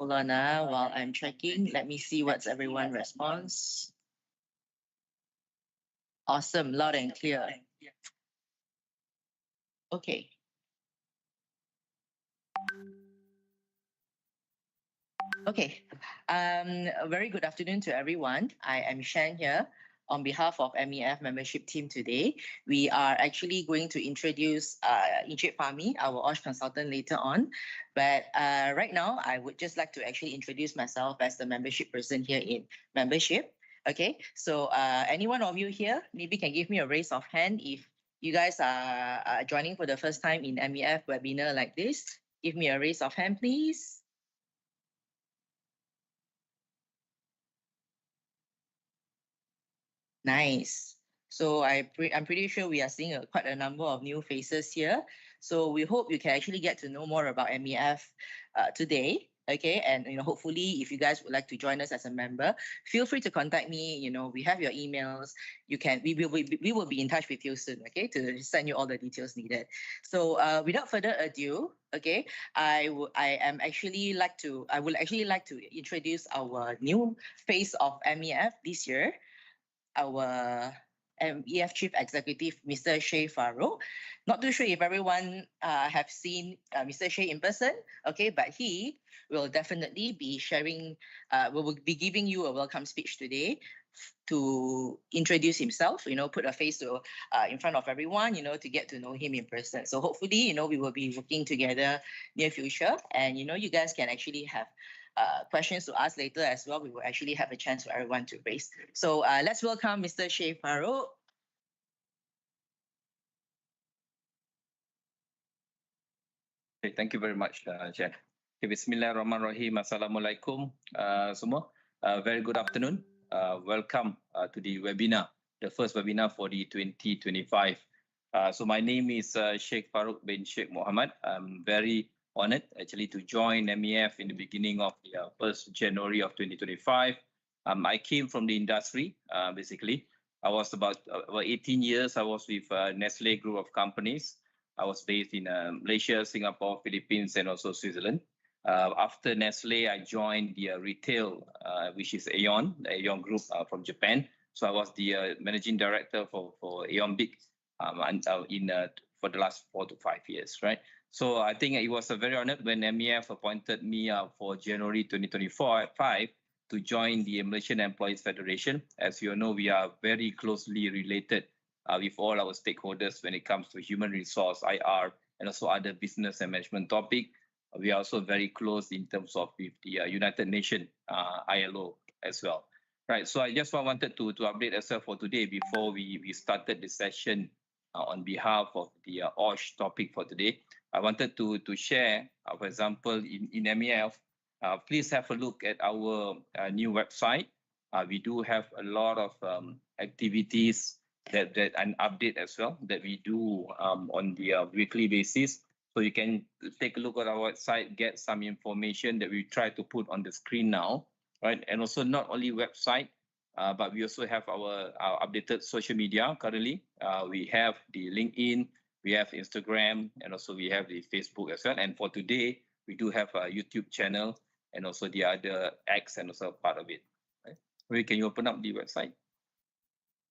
Hold on while I'm checking. Let me see what's everyone's response. Awesome, loud and clear. Okay. Okay. A very good afternoon to everyone. I am Shan here on behalf of MEF membership team today. We are actually going to introduce Hj Fahmy, our OSH consultant, later on. But right now, I would just like to actually introduce myself as the membership person here in membership. Okay, so any one of you here maybe can give me a raise of hand if you guys are joining for the first time in MEF webinar like this. Give me a raise of hand, please. Nice. So I'm pretty sure we are seeing quite a number of new faces here. So we hope you can actually get to know more about MEF today. Okay, and hopefully, if you guys would like to join us as a member, feel free to contact me. We have your emails. We will be in touch with you soon. Okay, to send you all the details needed. So without further ado, okay, I would actually like to introduce our new face of MEF this year, our MEF Chief Executive, Mr. Hj Farouk. Not too sure if everyone have seen Mr. Hj in person, okay, but he will definitely be sharing, will be giving you a welcome speech today to introduce himself, put a face to in front of everyone, to get to know him in person. So hopefully, we will be working together near future, and you guys can actually have questions to ask later as well. We will actually have a chance for everyone to raise. So let's welcome Mr. Hj Farouk. Okay, thank you very much, Jen. Okay, Bismillahirrahmanirrahim. Assalamualaikum semua. Very good afternoon. Welcome to the webinar, the first webinar for the 2025. So my name is Sheikh Farouk bin Sheikh Mohammed. I'm very honored actually to join MEF in the beginning of the 1st January of 2025. I came from the industry, basically. I was about 18 years. I was with Nestle Group of Companies. I was based in Malaysia, Singapore, Philippines, and also Switzerland. After Nestle, I joined the retail, which is Aeon, the Aeon Group from Japan. So I was the managing director for Aeon Big for the last 4 to 5 years, right? So I think it was a very honored when MEF appointed me for January 2025 to join the Malaysian Employees Federation. As you know, we are very closely related with all our stakeholders when it comes to human resource, IR, and also other business and management topic. We are also very close in terms of with the United Nations, ILO as well. Right, so I just wanted to update ourselves for today before we started the session on behalf of the OSH topic for today. I wanted to share, for example, in MEF, please have a look at our new website. We do have a lot of activities that an update as well that we do on the weekly basis. So you can take a look at our website, get some information that we try to put on the screen now, right? And also not only website, but we also have our updated social media currently. We have the LinkedIn, we have Instagram, and also we have the Facebook as well. And for today, we do have a YouTube channel and also the other X and also part of it. Right? Can you open up the website?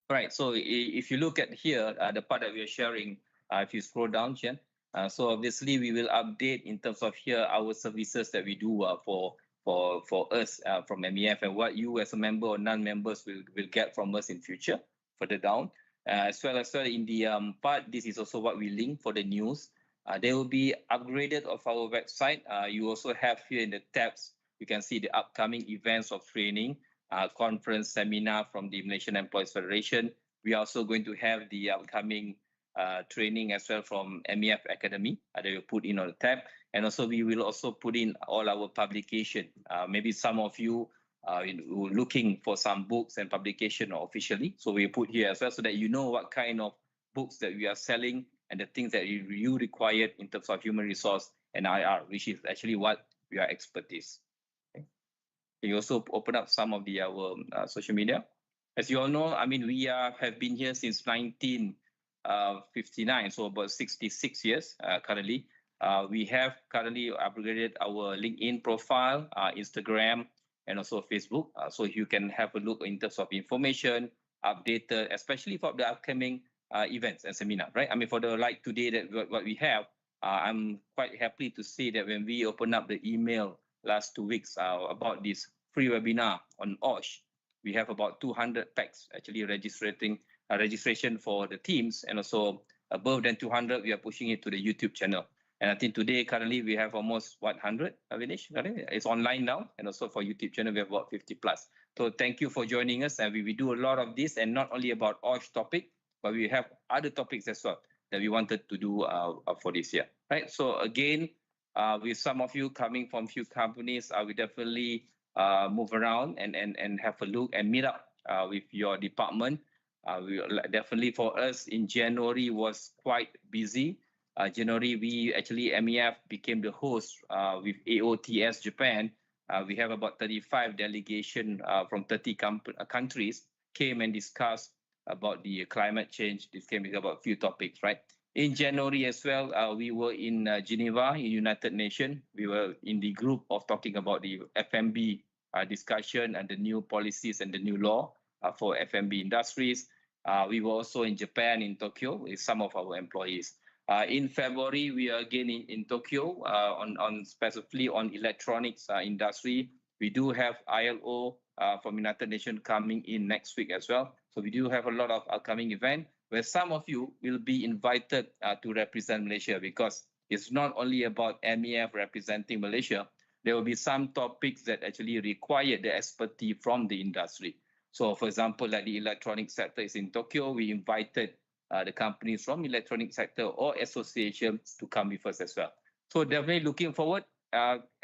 All right, so if you look at here, the part that we are sharing, if you scroll down, Jen, so obviously we will update in terms of here our services that we do for us from MEF and what you as a member or non-members will get from us in future further down. As well in the part, this is also what we link for the news. They will be upgraded of our website. You also have here in the tabs, you can see the upcoming events of training, conference, seminar from the Malaysian Employees Federation. We are also going to have the upcoming training as well from MEF Academy that we put in on the tab. And also we will also put in all our publication. Maybe some of you are looking for some books and publication officially. So we put here as well so that you know what kind of books that we are selling and the things that you require in terms of human resource and IR, which is actually what we are expertise. Okay. You also open up some of the our social media. As you all know, I mean, we have been here since 1959, so about 66 years currently. We have currently upgraded our LinkedIn profile, Instagram, and also Facebook. So you can have a look in terms of information, updated, especially for the upcoming events and seminar, right? I mean, for the like today that what we have, I'm quite happy to see that when we open up the email last 2 weeks about this free webinar on OSH, we have about 200 packs actually registration for the teams, and also above than 200, we are pushing it to the YouTube channel. And I think today, currently, we have almost 100, Avinish? It's online now. And also for YouTube channel, we have about 50 plus. So thank you for joining us. And we do a lot of this, and not only about OSH topic, but we have other topics as well that we wanted to do for this year, right? So again, with some of you coming from few companies, we definitely move around and have a look and meet up with your department. Definitely for us in January was quite busy. January, we actually, MEF became the host with AOTS Japan. We have about 35 delegation from 30 countries came and discussed about the climate change. This came about a few topics, right? In January as well, we were in Geneva, in United Nations. We were in the group of talking about the FMB discussion and the new policies and the new law for FMB industries. We were also in Japan, in Tokyo, with some of our employees. In February, we are again in Tokyo on specifically on electronics industry. We do have ILO from United Nations coming in next week as well. So we do have a lot of upcoming events where some of you will be invited to represent Malaysia, because it's not only about MEF representing Malaysia. There will be some topics that actually require the expertise from the industry. So for example, like the electronic sector is in Tokyo, we invited the companies from electronic sector or associations to come with us as well. So definitely looking forward.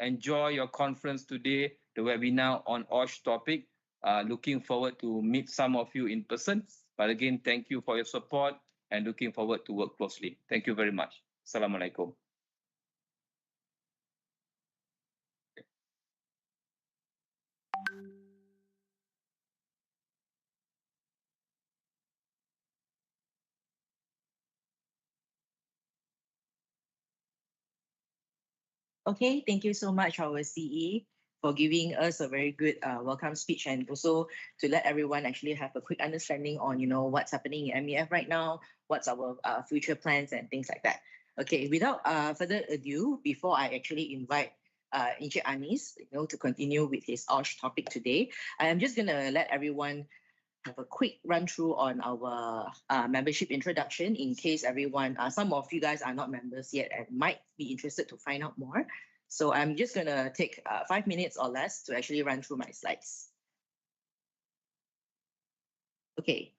Enjoy your conference today, the webinar on OSH topic. Looking forward to meet some of you in person. But again, thank you for your support and looking forward to work closely. Thank you very much. Assalamualaikum. Okay, thank you so much, our CE, for giving us a very good welcome speech, and also to let everyone actually have a quick understanding on, what's happening in MEF right now, what's our future plans and things like that. Okay, without further ado, before I actually invite Hj Anis, to continue with his OSH topic today, I am just going to let everyone have a quick run through on our membership introduction, in case everyone, some of you guys are not members yet and might be interested to find out more. So I'm just going to take 5 minutes or less to actually run through my slides. Okay.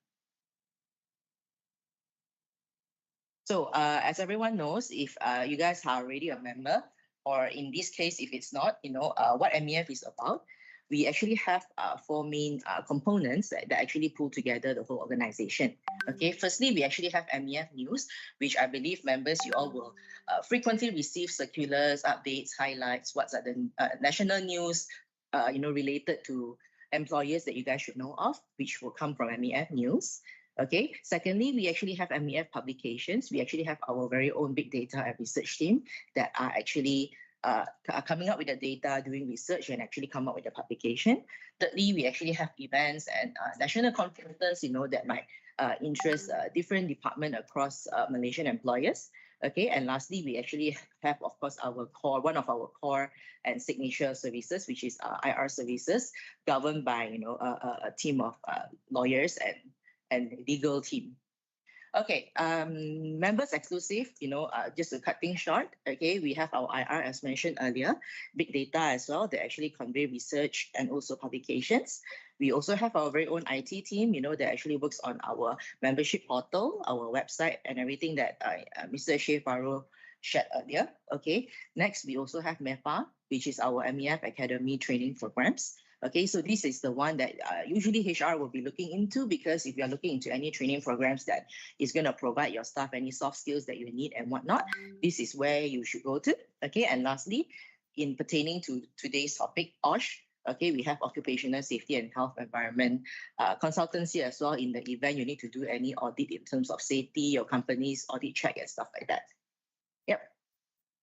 So as everyone knows, if you guys are already a member, or in this case, if it's not, what MEF is about, we actually have 4 main components that actually pull together the whole organization. Okay, firstly, we actually have MEF News, which I believe members, you all will frequently receive circulars, updates, highlights, what's at the national news, related to employers that you guys should know of, which will come from MEF News. Okay, secondly, we actually have MEF Publications. We actually have our very own big data and research team that are actually are coming up with the data, doing research, and actually come up with the publication. Thirdly, we actually have events and national conferences, that might interest different departments across Malaysian employers. Okay, and lastly, we actually have, of course, one of our core and signature services, which is IR services, governed by a team of lawyers and legal team. Okay, members exclusive, just to cut things short, okay, we have our IR as mentioned earlier, big data as well, that actually convey research and also publications. We also have our very own IT team, that actually works on our membership portal, our website, and everything that Mr. Shea Faro shared earlier. Okay, next we also have MEFA, which is our MEF Academy training programs. Okay, so this is the one that usually HR will be looking into, because if you're looking into any training programs that is going to provide your staff any soft skills that you need and whatnot, this is where you should go to. Okay, and lastly, in pertaining to today's topic, OSH, okay, we have occupational safety and health environment consultancy as well. In the event you need to do any audit in terms of safety, your company's audit check and stuff like that. Yep.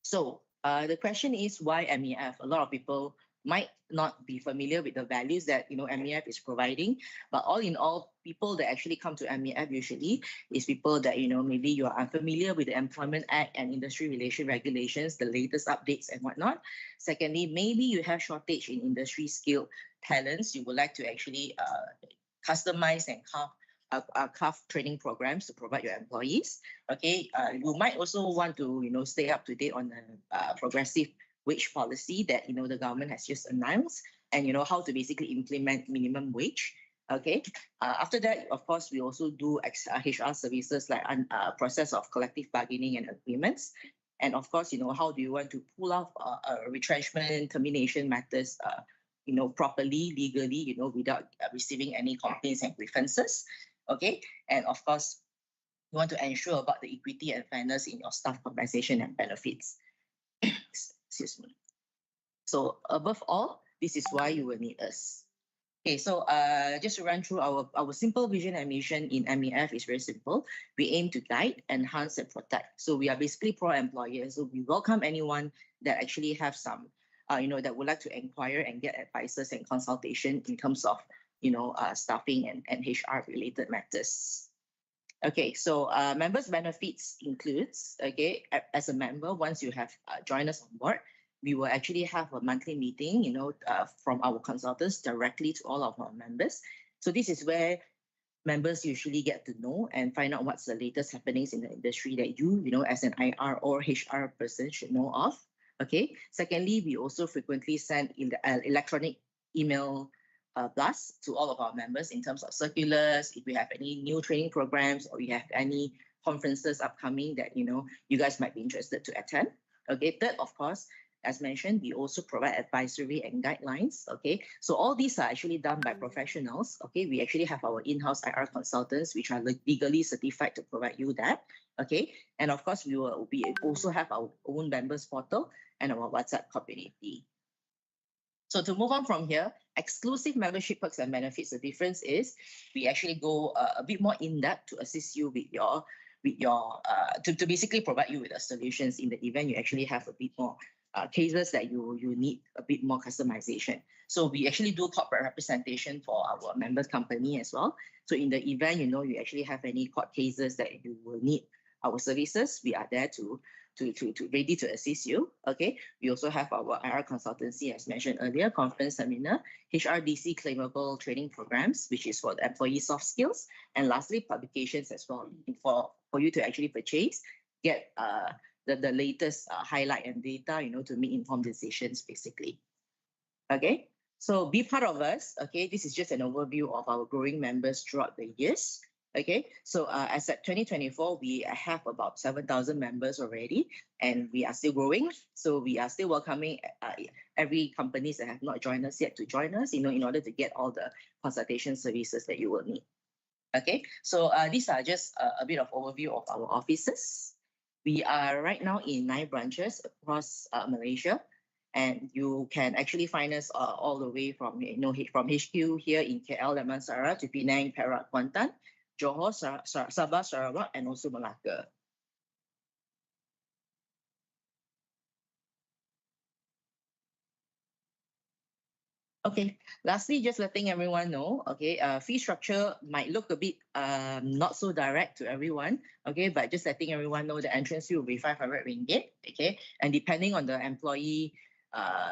So the question is why MEF? A lot of people might not be familiar with the values that MEF is providing, but all in all, people that actually come to MEF usually is people that maybe you are unfamiliar with the Employment Act and industry relation regulations, the latest updates and whatnot. Secondly, maybe you have shortage in industry skilled talents. You would like to actually customize and craft training programs to provide your employees. Okay, you might also want to stay up to date on the progressive wage policy that the government has just announced, and how to basically implement minimum wage. Okay, after that, of course, we also do HR services like process of collective bargaining and agreements. And of course, how do you want to pull off retrenchment, termination matters, properly, legally, without receiving any complaints and grievances. Okay, and of course, you want to ensure about the equity and fairness in your staff compensation and benefits. Excuse me. So above all, this is why you will need us. Okay, so just to run through our simple vision and mission in MEF is very simple. We aim to guide, enhance, and protect. So we are basically pro-employer. So we welcome anyone that actually have some, that would like to inquire and get advices and consultation in terms of, staffing and HR related matters. Okay, so members' benefits includes, okay, as a member, once you have joined us on board, we will actually have a monthly meeting, from our consultants directly to all of our members. So this is where members usually get to know and find out what's the latest happenings in the industry that you as an IR or HR person should know of. Okay. Secondly, we also frequently send electronic email blast to all of our members in terms of circulars, if we have any new training programs or you have any conferences upcoming that you guys might be interested to attend. Okay. Third, of course, as mentioned, we also provide advisory and guidelines. Okay, so all these are actually done by professionals. Okay, we actually have our in-house IR consultants, which are legally certified to provide you that. Okay, and of course, we also have our own members portal and our WhatsApp community. So to move on from here, exclusive membership perks and benefits. The difference is we actually go a bit more in depth to assist you with your to basically provide you with the solutions in the event you actually have a bit more cases that you need a bit more customization. So we actually do corporate representation for our members company as well. So in the event, you actually have any court cases that you will need our services, we are there to ready to assist you. Okay. We also have our IR consultancy, as mentioned earlier, conference seminar, HRDC claimable training programs, which is for the employee soft skills. And lastly, publications as well for you to actually purchase, get the latest highlight and data, to make informed decisions, basically. Okay, so be part of us. Okay, this is just an overview of our growing members throughout the years. Okay, so as at 2024, we have about 7,000 members already, and we are still growing. So we are still welcoming every companies that have not joined us yet to join us, in order to get all the consultation services that you will need. Okay, so these are just a bit of overview of our offices. We are right now in 9 branches across Malaysia, and you can actually find us all the way from from HQ here in KL, Damansara, to Penang, Perak, Kuantan, Johor, Sabah, Sarawak, and also Malacca. Okay, lastly, just letting everyone know, okay, fee structure might look a bit not so direct to everyone, okay, but just letting everyone know the entrance fee will be 500 ringgit, okay, and depending on the employee,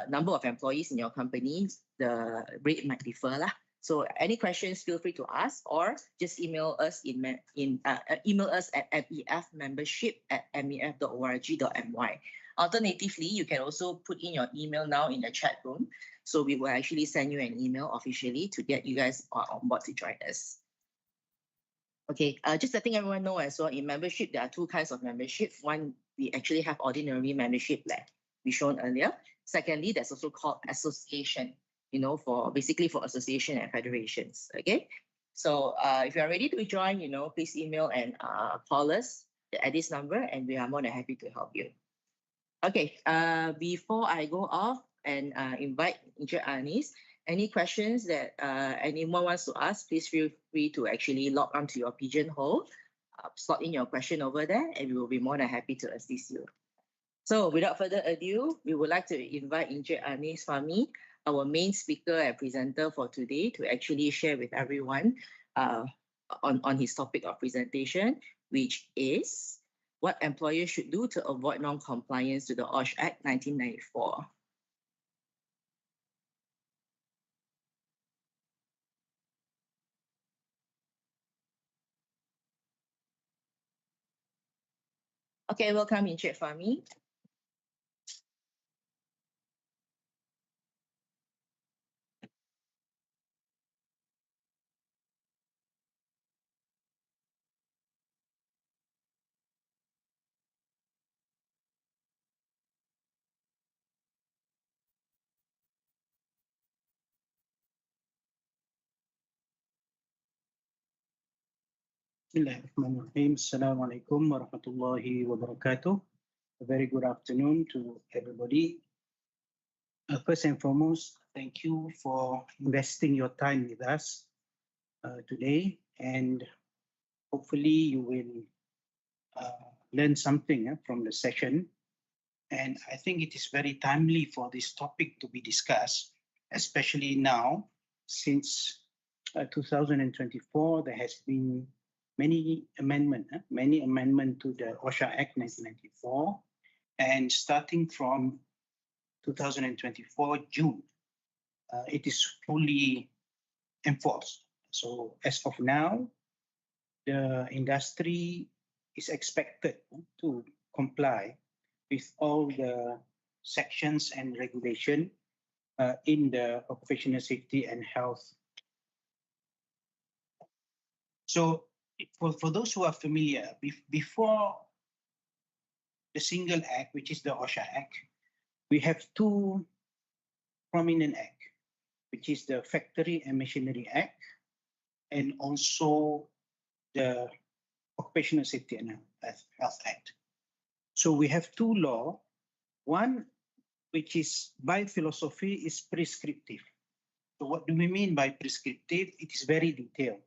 number of employees in your company, the rate might differ lah. So any questions, feel free to ask, or just email us email us at mefmembership@mef.org.my. Alternatively, you can also put in your email now in the chat room. So we will actually send you an email officially to get you guys on board to join us. Okay, just letting everyone know as well, in membership, there are 2 kinds of membership. One, we actually have ordinary membership like we shown earlier. Secondly, there's also called association, for association and federations. Okay, so if you are ready to join, please email and call us at this number, and we are more than happy to help you. Okay, before I go off and invite Hj Anis, any questions that anyone wants to ask, please feel free to actually log on to your Pigeonhole, slot in your question over there, and we will be more than happy to assist you. So without further ado, we would like to invite Hj Anis Fahmy, our main speaker and presenter for today, to actually share with everyone on his topic of presentation, which is what employers should do to avoid non-compliance to the OSH Act 1994. Okay, welcome Hj Fahmy. Bismillahirrahmanirrahim. Assalamualaikum warahmatullahi wabarakatuh. A very good afternoon to everybody. First and foremost, thank you for investing your time with us today, and hopefully you will learn something from the session. And I think it is very timely for this topic to be discussed, especially now, since 2024, there has been many amendment to the OSH Act 1994, and starting from 2024 June, it is fully enforced. So as of now, the industry is expected to comply with all the sections and regulation in the occupational safety and health. So for those who are familiar, before the single act, which is the OSH Act, we have two prominent acts, which is the Factory and Machinery Act and also the Occupational Safety and Health Act. So we have two laws. One, which is by philosophy, is prescriptive. So what do we mean by prescriptive? It is very detailed.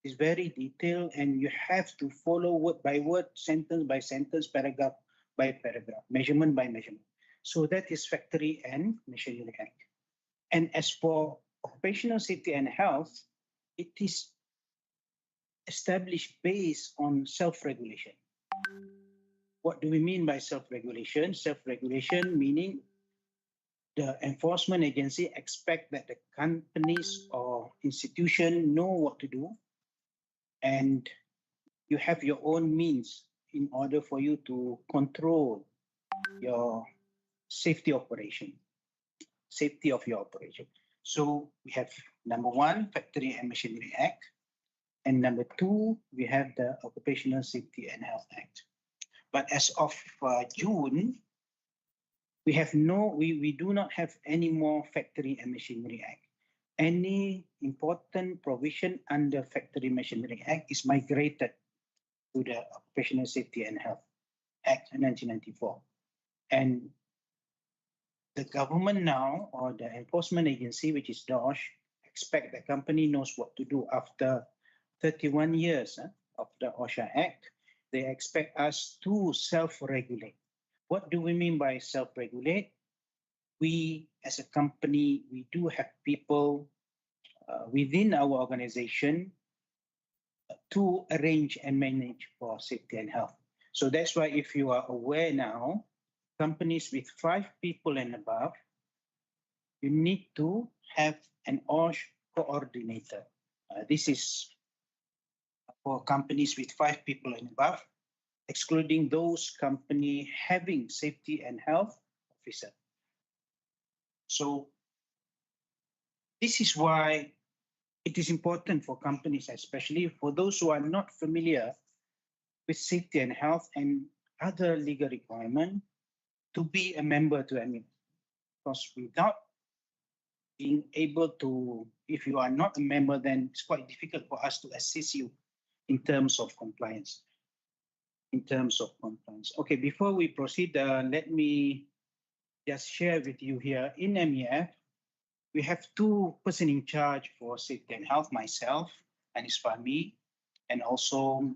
It's very detailed, and you have to follow word by word, sentence by sentence, paragraph by paragraph, measurement by measurement. So that is Factory and Machinery Act. And as for occupational safety and health, it is established based on self-regulation. What do we mean by self-regulation? Self-regulation meaning the enforcement agency expect that the companies or institution know what to do, and you have your own means in order for you to control your safety of your operation. So we have number one, Factory and Machinery Act, and number two, we have the Occupational Safety and Health Act. But as of June, we do not have any more Factory and Machinery Act. Any important provision under Factory Machinery Act is migrated to the Occupational Safety and Health Act 1994. And the government now, or the enforcement agency, which is OSH, expect the company knows what to do after 31 years of the OSH Act. They expect us to self-regulate. What do we mean by self-regulate? We, as a company, we do have people within our organization to arrange and manage for safety and health. So that's why, if you are aware now, companies with 5 people and above, you need to have an OSH coordinator. This is for companies with 5 people and above, excluding those companies having safety and health officer. So this is why it is important for companies, especially for those who are not familiar with safety and health and other legal requirements, to be a member to MEF. Because without being able to, if you are not a member, then it's quite difficult for us to assist you in terms of compliance. Okay, before we proceed, let me just share with you here in MEF, we have 2 persons in charge for safety and health, myself, Anis Fahmy, and also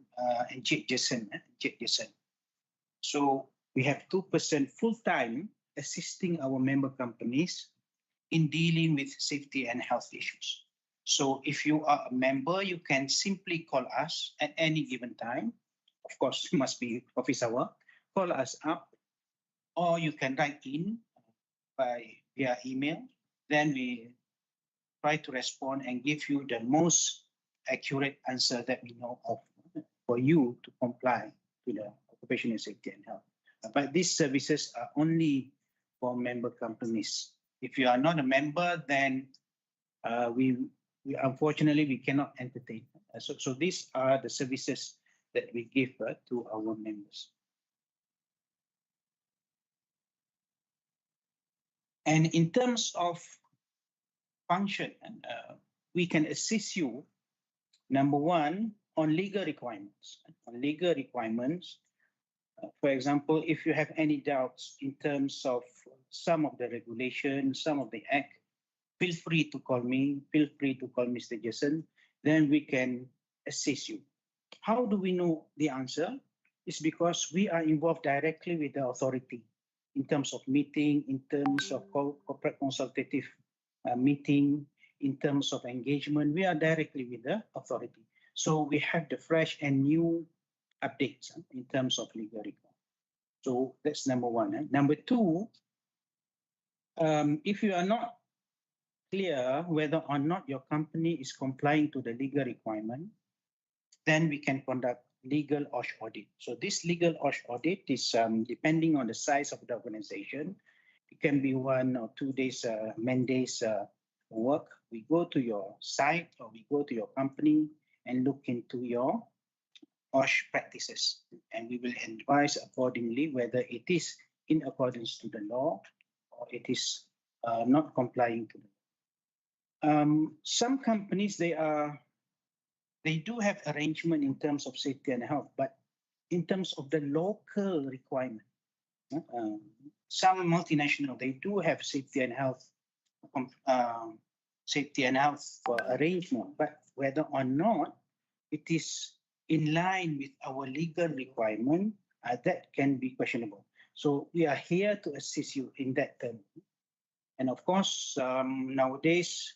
Hj Jason. So We have 2% full-time assisting our member companies in dealing with safety and health issues. So if you are a member, you can simply call us at any given time. Of course, it must be office hour. Call us up, or you can write in via email. Then we try to respond and give you the most accurate answer that we know of for you to comply to the occupational safety and health. But these services are only for member companies. If you are not a member, then we unfortunately we cannot entertain. So these are the services that we give to our members. And in terms of function, we can assist you, number one, on legal requirements. On legal requirements, for example, if you have any doubts in terms of some of the regulations, some of the act, feel free to call me, feel free to call Mr. Jason, then we can assist you. How do we know the answer? It's because we are involved directly with the authority in terms of meeting, in terms of corporate consultative meeting, in terms of engagement. We are directly with the authority. So we have the fresh and new updates in terms of legal requirements. So that's number one. Number two, if you are not clear whether or not your company is complying to the legal requirement, then we can conduct legal OSH audit. So this legal OSH audit is depending on the size of the organization. It can be 1 or 2 days, man days work. We go to your site or we go to your company and look into your OSH practices, and we will advise accordingly whether it is in accordance to the law or it is not complying to the law. Some companies, they do have arrangement in terms of safety and health, but in terms of the local requirement, some multinational, they do have safety and health arrangement, but whether or not it is in line with our legal requirement, that can be questionable. So we are here to assist you in that term. And of course, nowadays,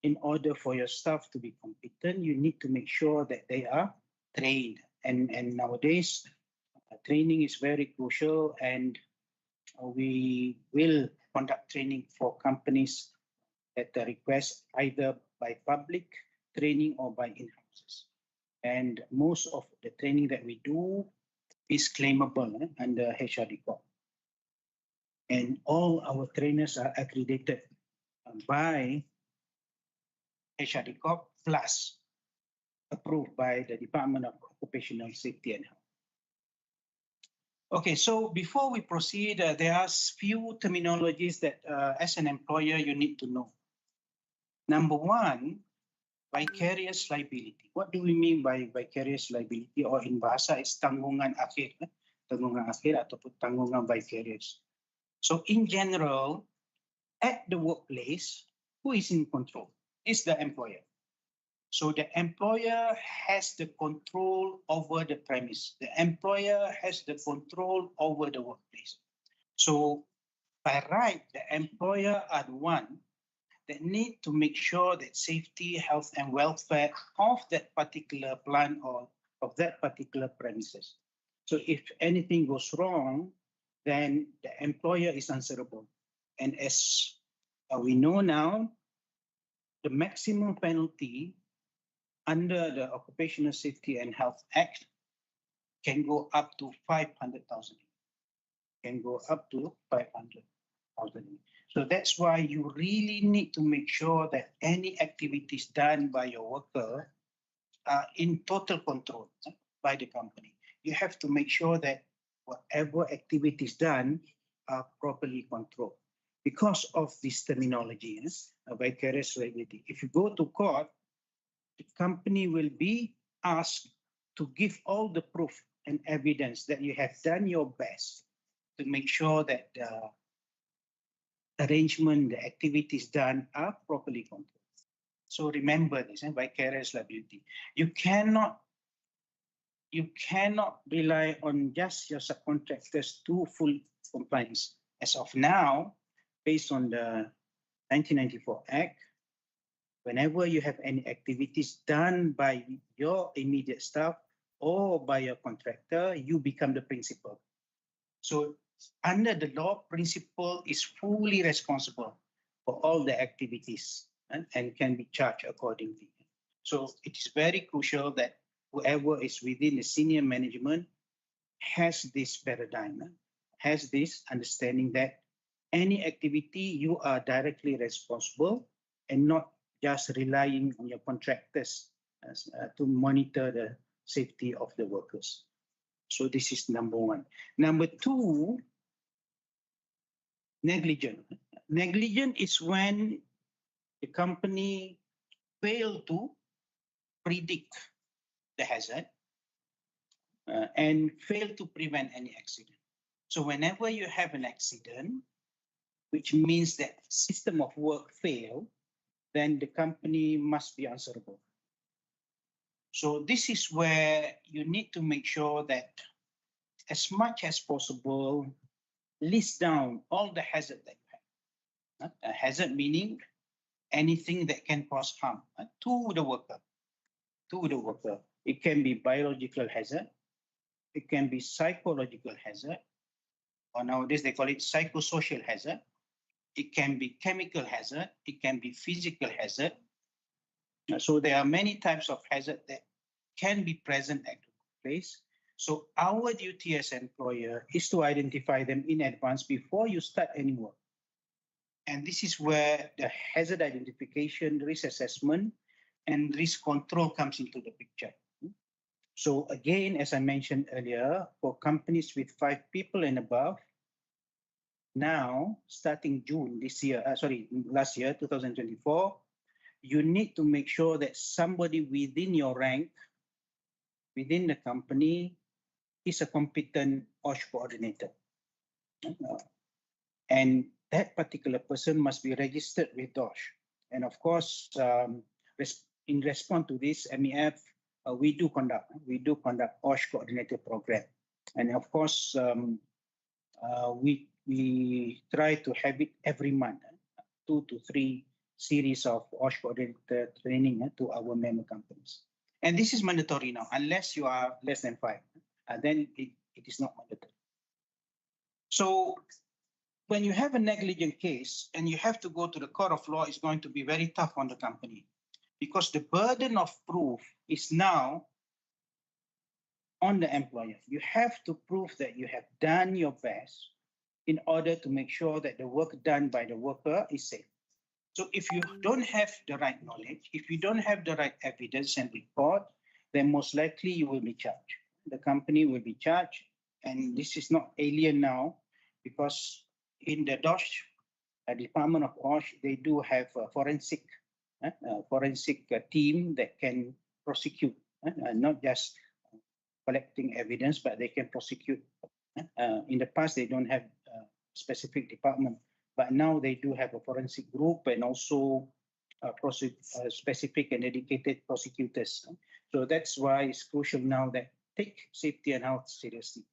in order for your staff to be competent, you need to make sure that they are trained. And nowadays, training is very crucial, and we will conduct training for companies at the request, either by public training or by in-houses. And most of the training that we do is claimable under HRD Corp. And all our trainers are accredited by HRD Corp plus approved by the Department of Occupational Safety and Health. Okay, so before we proceed, there are few terminologies that as an employer you need to know. Number one, vicarious liability. What do we mean by vicarious liability? Or in bahasa, it's tanggungan akhir. Tanggungan akhir ataupun tanggungan vicarious. So in general, at the workplace, who is in control? Is the employer. So the employer has the control over the premise. The employer has the control over the workplace. So by right, the employer are the one that need to make sure that safety, health, and welfare of that particular plant or of that particular premises. So if anything goes wrong, then the employer is answerable. And as we know now, the maximum penalty under the Occupational Safety and Health Act can go up to 500,000. Can go up to 500,000. So that's why you really need to make sure that any activities done by your worker are in total control by the company. You have to make sure that whatever activities done are properly controlled. Because of this terminology, vicarious liability. If you go to court, the company will be asked to give all the proof and evidence that you have done your best to make sure that the arrangement, the activities done are properly controlled. So remember this, vicarious liability. You cannot you cannot rely on just your subcontractors to full compliance. As of now, based on the 1994 Act, whenever you have any activities done by your immediate staff or by your contractor, you become the principal. So under the law, principal is fully responsible for all the activities and can be charged accordingly. So it is very crucial that whoever is within the senior management has this paradigm, has this understanding that any activity you are directly responsible and not just relying on your contractors to monitor the safety of the workers. So this is number one. Number two, negligent. Negligent is when the company fail to predict the hazard and fail to prevent any accident. So whenever you have an accident, which means that system of work fail, then the company must be answerable. So this is where you need to make sure that as much as possible, list down all the hazard that you have. A hazard meaning anything that can cause harm to the worker. It can be biological hazard. It can be psychological hazard. Or nowadays they call it psychosocial hazard. It can be chemical hazard. It can be physical hazard. So there are many types of hazard that can be present at the workplace. So our duty as employer is to identify them in advance before you start any work. And this is where the hazard identification, risk assessment, and risk control comes into the picture. So again, as I mentioned earlier, for companies with 5 people and above, now starting June last year, 2024, you need to make sure that somebody within your rank, within the company, is a competent OSH coordinator. And that particular person must be registered with OSH. And of course, in response to this, MEF, we do conduct OSH coordinator program. And of course, we try to have it every month, 2 to 3 series of OSH coordinator training to our member companies. And this is mandatory now, unless you are less than 5, then it is not mandatory. So when you have a negligent case and you have to go to the court of law, it's going to be very tough on the company because the burden of proof is now on the employer. You have to prove that you have done your best in order to make sure that the work done by the worker is safe. So if you don't have the right knowledge, if you don't have the right evidence and report, then most likely you will be charged. The company will be charged, and this is not alien now because in the DOSH, Department of OSH, they do have a forensic team that can prosecute, not just collecting evidence, but they can prosecute. In the past, they don't have a specific department, but now they do have a forensic group and also specific and dedicated prosecutors. So that's why it's crucial now that take safety and health seriously.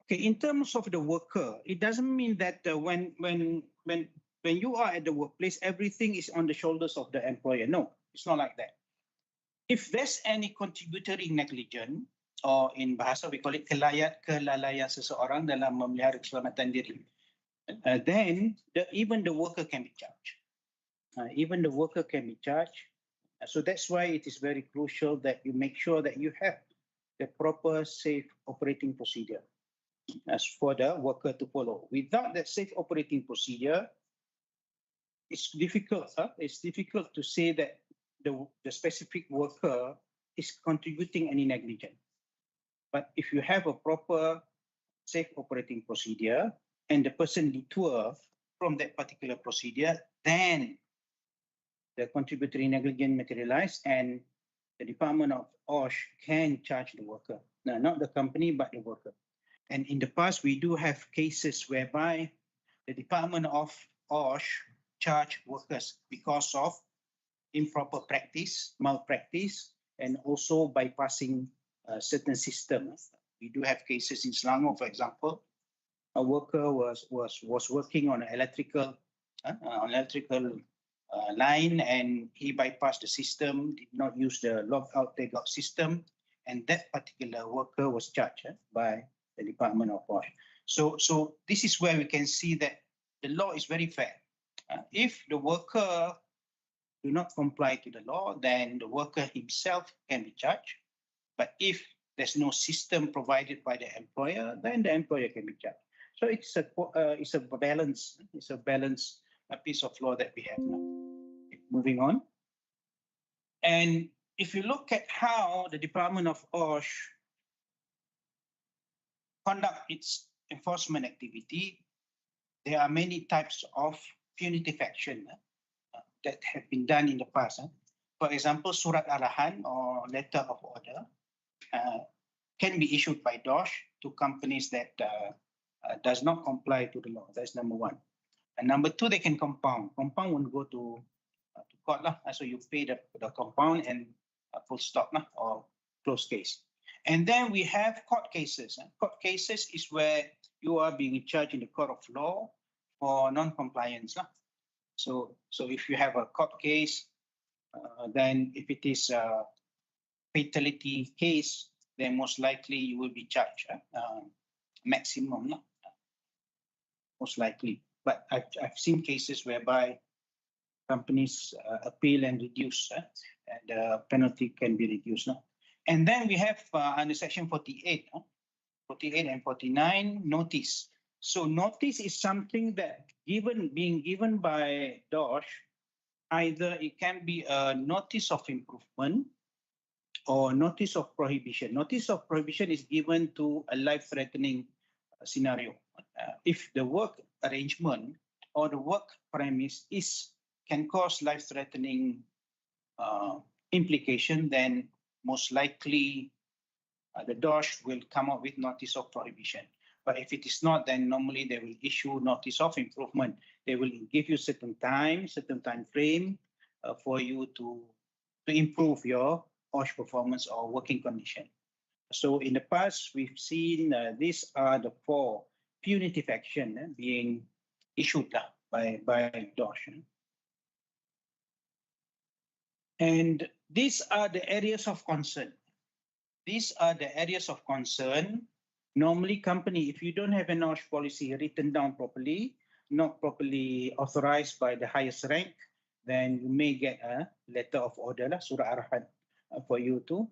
Okay, in terms of the worker, it doesn't mean that when you are at the workplace, everything is on the shoulders of the employer. No, it's not like that. If there's any contributory negligence, or in bahasa we call it kelalaian seseorang dalam memelihara keselamatan diri, then even the worker can be charged. So that's why it is very crucial that you make sure that you have the proper safe operating procedure as for the worker to follow. Without that safe operating procedure, it's difficult. It's difficult to say that the specific worker is contributing any negligence. But if you have a proper safe operating procedure and the person detour from that particular procedure, then the contributory negligence materialize and the Department of OSH can charge the worker. No, not the company, but the worker. And in the past, we do have cases whereby the Department of OSH charge workers because of improper practice, malpractice, and also bypassing certain systems. We do have cases in Selangor, for example. A worker was working on an electrical line, and he bypassed the system, did not use the logout tagout system, and that particular worker was charged by the Department of OSH. So this is where we can see that the law is very fair. If the worker do not comply to the law, then the worker himself can be charged. But if there's no system provided by the employer, then the employer can be charged. So it's a balance. It's a balanced piece of law that we have now. Moving on. And if you look at how the Department of OSH conduct its enforcement activity, there are many types of punitive action that have been done in the past. For example, surat arahan or letter of order can be issued by DOSH to companies that does not comply to the law. That's number one. And number two, they can compound. Compound won't go to court, so you pay the compound and full stop or close case. And then we have court cases. Court cases is where you are being charged in the court of law for non-compliance. So if you have a court case, then if it is a fatality case, then most likely you will be charged maximum, most likely. But I've seen cases whereby companies appeal and reduce, and the penalty can be reduced. And then we have under Section 48, 48 and 49, notice. So notice is something that being given by DOSH, either it can be a notice of improvement or notice of prohibition. Notice of prohibition is given to a life-threatening scenario. If the work arrangement or the work premise can cause life-threatening implication, then most likely the DOSH will come up with notice of prohibition. But if it is not, then normally they will issue notice of improvement. They will give you certain time frame for you to improve your OSH performance or working condition. So in the past, we've seen these are the 4 punitive action being issued by DOSH. And these are the areas of concern. These are the areas of concern. Normally, company, if you don't have an OSH policy written down properly, not properly authorized by the highest rank, then you may get a letter of order, surah arahan, for you to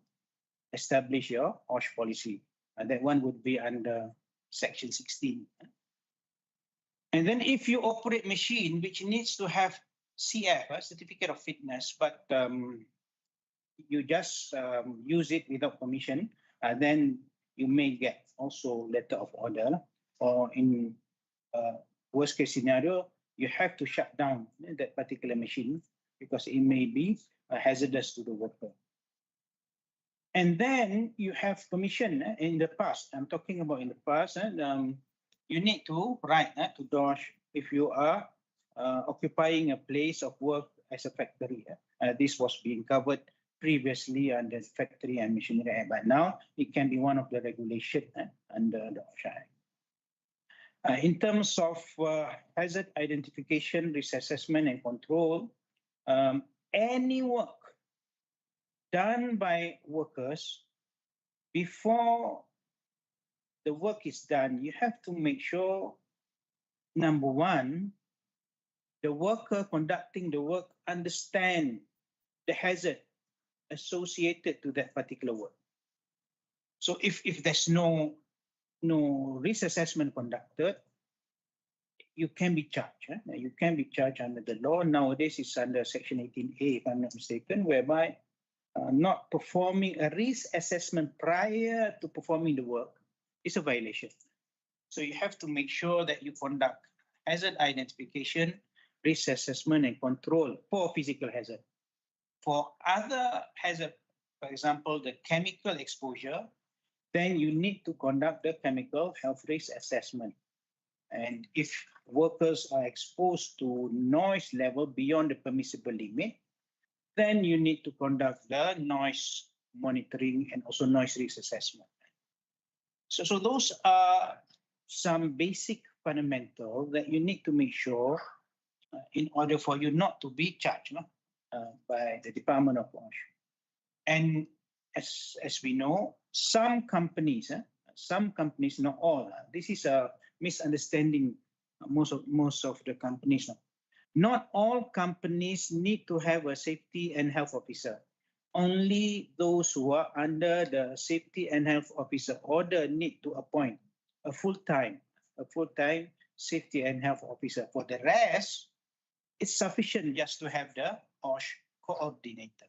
establish your OSH policy. And that one would be under Section 16. And then if you operate machine which needs to have CF, certificate of fitness, but you just use it without permission, then you may get also letter of order, or in worst case scenario, you have to shut down that particular machine because it may be hazardous to the worker. And then you have permission in the past. I'm talking about in the past. You need to write to DOSH if you are occupying a place of work as a factory. This was being covered previously under the Factory and Machinery Act, but now it can be one of the regulations under the OSH Act. In terms of hazard identification, risk assessment, and control, any work done by workers, before the work is done, you have to make sure, number one, the worker conducting the work understand the hazard associated to that particular work. So if there's no risk assessment conducted, you can be charged. You can be charged under the law. Nowadays, it's under Section 18A, if I'm not mistaken, whereby not performing a risk assessment prior to performing the work is a violation. So you have to make sure that you conduct hazard identification, risk assessment, and control for physical hazard. For other hazard, for example, the chemical exposure, then you need to conduct the chemical health risk assessment. And if workers are exposed to noise level beyond the permissible limit, then you need to conduct the noise monitoring and also noise risk assessment. So those are some basic fundamental that you need to make sure in order for you not to be charged by the Department of OSH. And as we know, some companies, not all, this is a misunderstanding most of the companies. Not all companies need to have a safety and health officer. Only those who are under the safety and health officer order need to appoint a full-time safety and health officer. For the rest, it's sufficient just to have the OSH coordinator.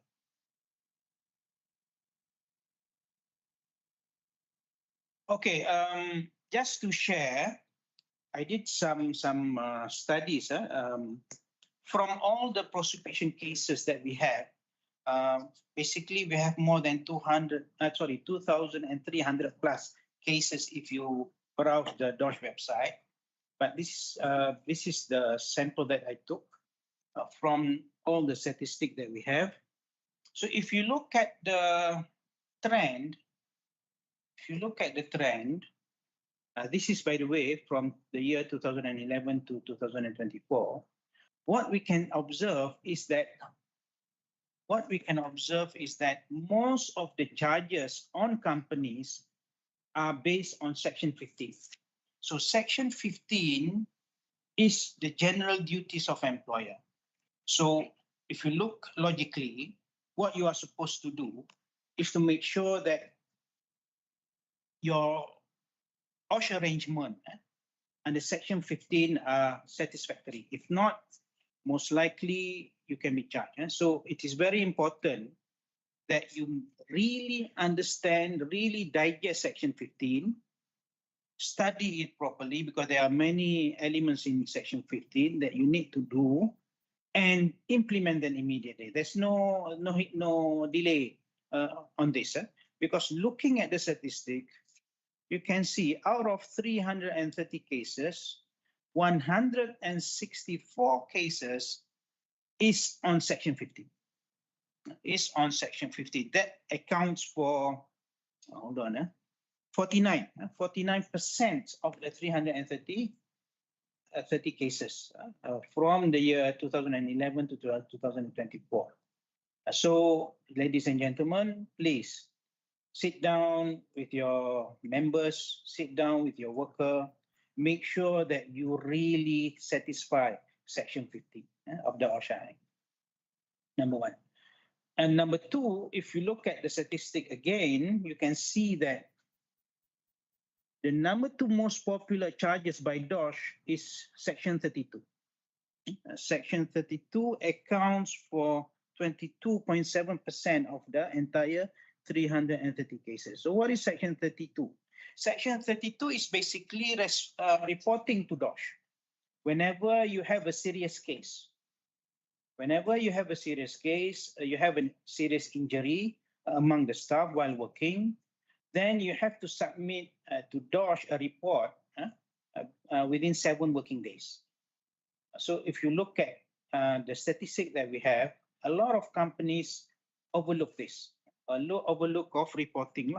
Okay, just to share, I did some studies from all the prosecution cases that we have. Basically, we have more than 2,300 plus cases if you browse the DOSH website. But this is the sample that I took from all the statistics that we have. So if you look at the trend, this is, by the way, from the year 2011 to 2024. What we can observe is that most of the charges on companies are based on Section 15. So Section 15 is the general duties of employer. So if you look logically, what you are supposed to do is to make sure that your OSH arrangement under Section 15 are satisfactory. If not, most likely you can be charged. So it is very important that you really understand, really digest Section 15, study it properly, because there are many elements in Section 15 that you need to do, and implement them immediately. There's no delay on this, because looking at the statistic, you can see out of 330 cases, 164 cases is on Section 15. That accounts for, 49% of the 330 cases from the year 2011 to 2024. So, ladies and gentlemen, please sit down with your members, sit down with your worker, make sure that you really satisfy Section 15 of the OSH Act. Number one. And number two, if you look at the statistic again, you can see that the number two most popular charges by DOSH is Section 32. Section 32 accounts for 22.7% of the entire 330 cases. So what is Section 32? Section 32 is basically reporting to DOSH. Whenever you have a serious case, you have a serious injury among the staff while working, then you have to submit to DOSH a report within 7 working days. So if you look at the statistic that we have, a lot of companies overlook this, overlook of reporting.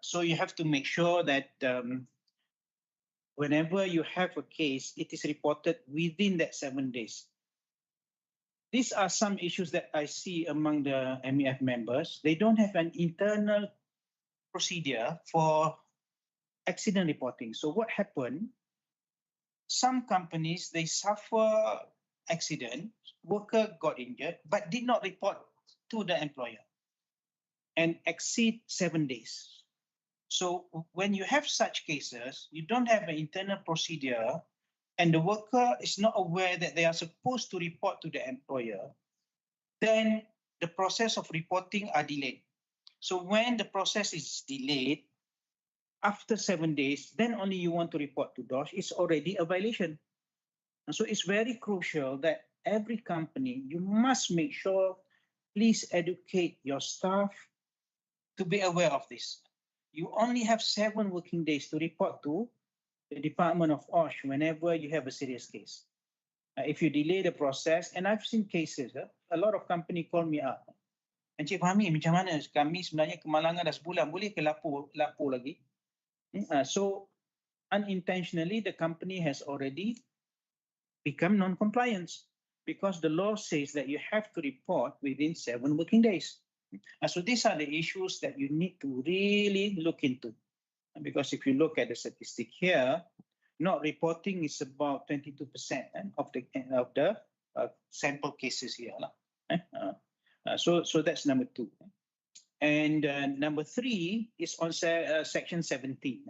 So you have to make sure that whenever you have a case, it is reported within that 7 days. These are some issues that I see among the MEF members. They don't have an internal procedure for accident reporting. So what happened? Some companies, they suffer accident, worker got injured, but did not report to the employer and exceed 7 days. So when you have such cases, you don't have an internal procedure and the worker is not aware that they are supposed to report to the employer, then the process of reporting are delayed. So when the process is delayed, after 7 days, then only you want to report to DOSH, it's already a violation. And so it's very crucial that every company, you must make sure, please educate your staff to be aware of this. You only have 7 working days to report to the Department of OSH whenever you have a serious case. If you delay the process, and I've seen cases, a lot of company call me up. Encik Fahmy, macam mana? Kami sebenarnya kemalangan dah sebulan, boleh ke lapor lagi? So unintentionally, the company has already become non-compliant because the law says that you have to report within 7 working days. So these are the issues that you need to really look into. Because if you look at the statistic here, not reporting is about 22% of the sample cases here. So that's number 2. And number 3 is on Section 17.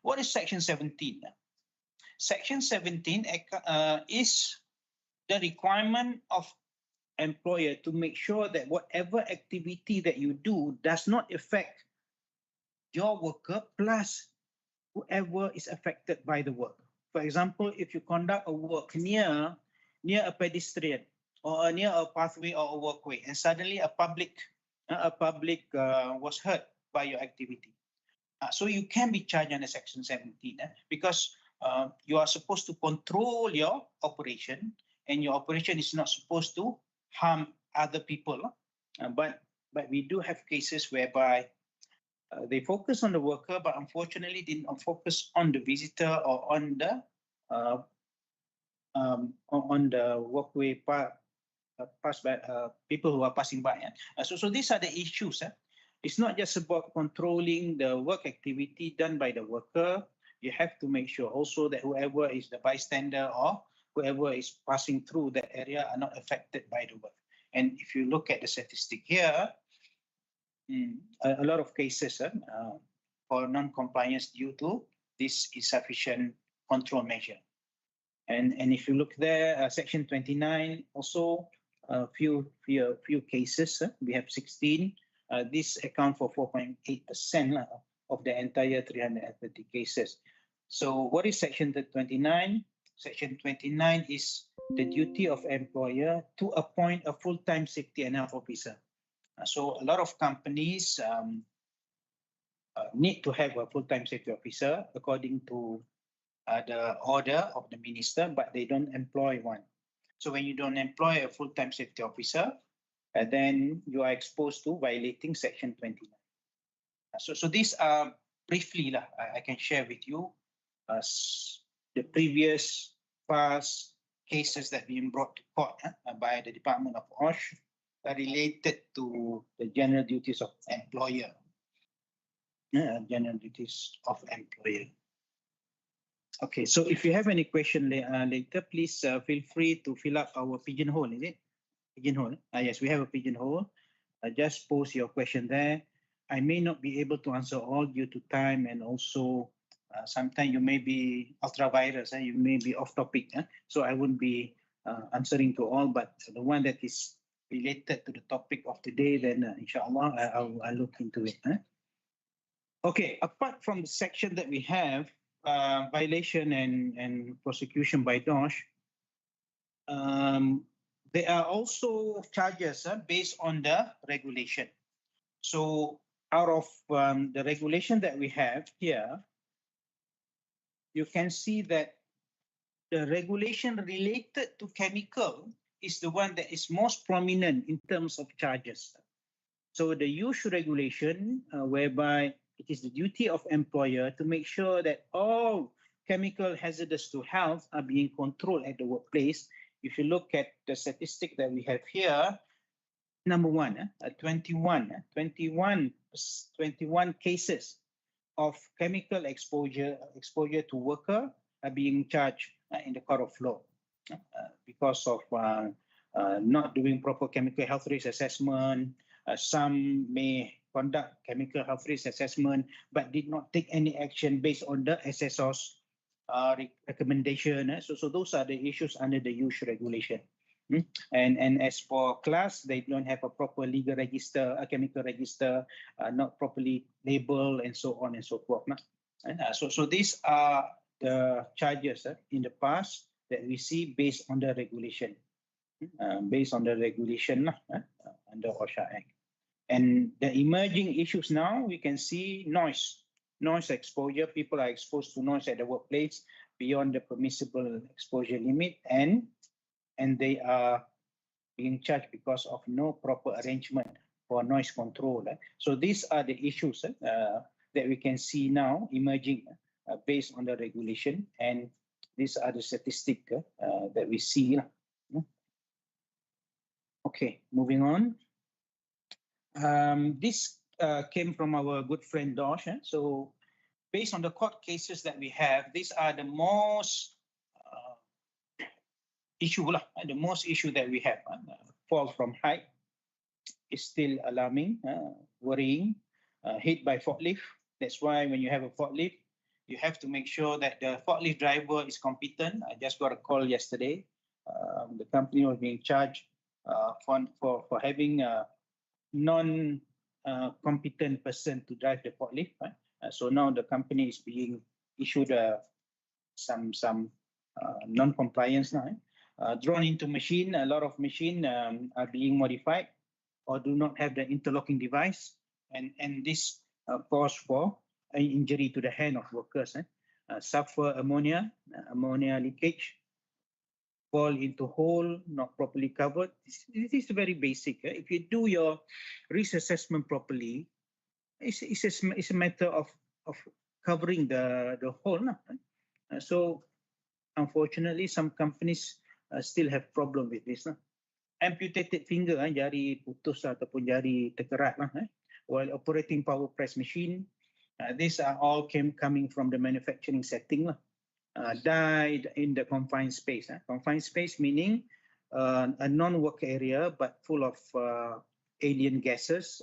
What is Section 17? Section 17 is the requirement of employer to make sure that whatever activity that you do does not affect your worker plus whoever is affected by the work. For example, if you conduct a work near a pedestrian or near a pathway or a walkway, and suddenly a public was hurt by your activity, so you can be charged under Section 17 because you are supposed to control your operation, and your operation is not supposed to harm other people. But we do have cases whereby they focus on the worker, but unfortunately did not focus on the visitor or on the walkway pass by people who are passing by. So these are the issues. It's not just about controlling the work activity done by the worker. You have to make sure also that whoever is the bystander or whoever is passing through that area are not affected by the work. And if you look at the statistic here, a lot of cases for non-compliance due to this insufficient control measure. And if you look there, Section 29 also a few cases. We have 16. This account for 4.8% of the entire 330 cases. So what is Section 29? Section 29 is the duty of employer to appoint a full-time safety and health officer. So a lot of companies need to have a full-time safety officer according to the order of the minister, but they don't employ one. So when you don't employ a full-time safety officer, then you are exposed to violating Section 29. So these are briefly I can share with you the previous past cases that have been brought to court by the Department of OSH related to the general duties of employer. General duties of employer. Okay, so if you have any question later, please feel free to fill up our pigeonhole, is it? Pigeonhole. Yes, we have a pigeonhole. Just post your question there. I may not be able to answer all due to time, and also sometimes you may be ultra-virus, you may be off topic. So I wouldn't be answering to all, but the one that is related to the topic of today, then inshallah, I'll look into it. Okay, apart from the section that we have, violation and prosecution by DOSH, there are also charges based on the regulation. So out of the regulation that we have here, you can see that the regulation related to chemical is the one that is most prominent in terms of charges. So the use regulation, whereby it is the duty of employer to make sure that all chemical hazardous to health are being controlled at the workplace. If you look at the statistic that we have here, number one, 21 cases of chemical exposure to worker are being charged in the court of law because of not doing proper chemical health risk assessment. Some may conduct chemical health risk assessment but did not take any action based on the SSO's recommendation. So those are the issues under the use regulation. And as for class, they don't have a proper legal register, a chemical register, not properly labeled, and so on and so forth. So these are the charges in the past that we see based on the regulation, under OSH Act. And the emerging issues now, we can see noise. noise exposure. People are exposed to noise at the workplace beyond the permissible exposure limit, and they are being charged because of no proper arrangement for noise control. So these are the issues that we can see now emerging based on the regulation, and these are the statistics that we see. Okay, moving on. This came from our good friend Dosh. So based on the court cases that we have, these are the most issue that we have. Fall from height is still alarming, worrying. Hit by forklift. That's why when you have a forklift, you have to make sure that the forklift driver is competent. I just got a call yesterday. The company was being charged for having a non-competent person to drive the forklift. So now the company is being issued some non-compliance now. Drawn into machine, a lot of machine are being modified or do not have the interlocking device, and this cause for an injury to the hand of workers. Suffer ammonia leakage, fall into hole not properly covered. This is very basic. If you do your risk assessment properly, it's a matter of covering the hole. So unfortunately, some companies still have problem with this. Amputated finger, jari putus ataupun jari terkerat while operating power press machine. These are all coming from the manufacturing setting. Died in the confined space. Confined space meaning a non-work area but full of alien gases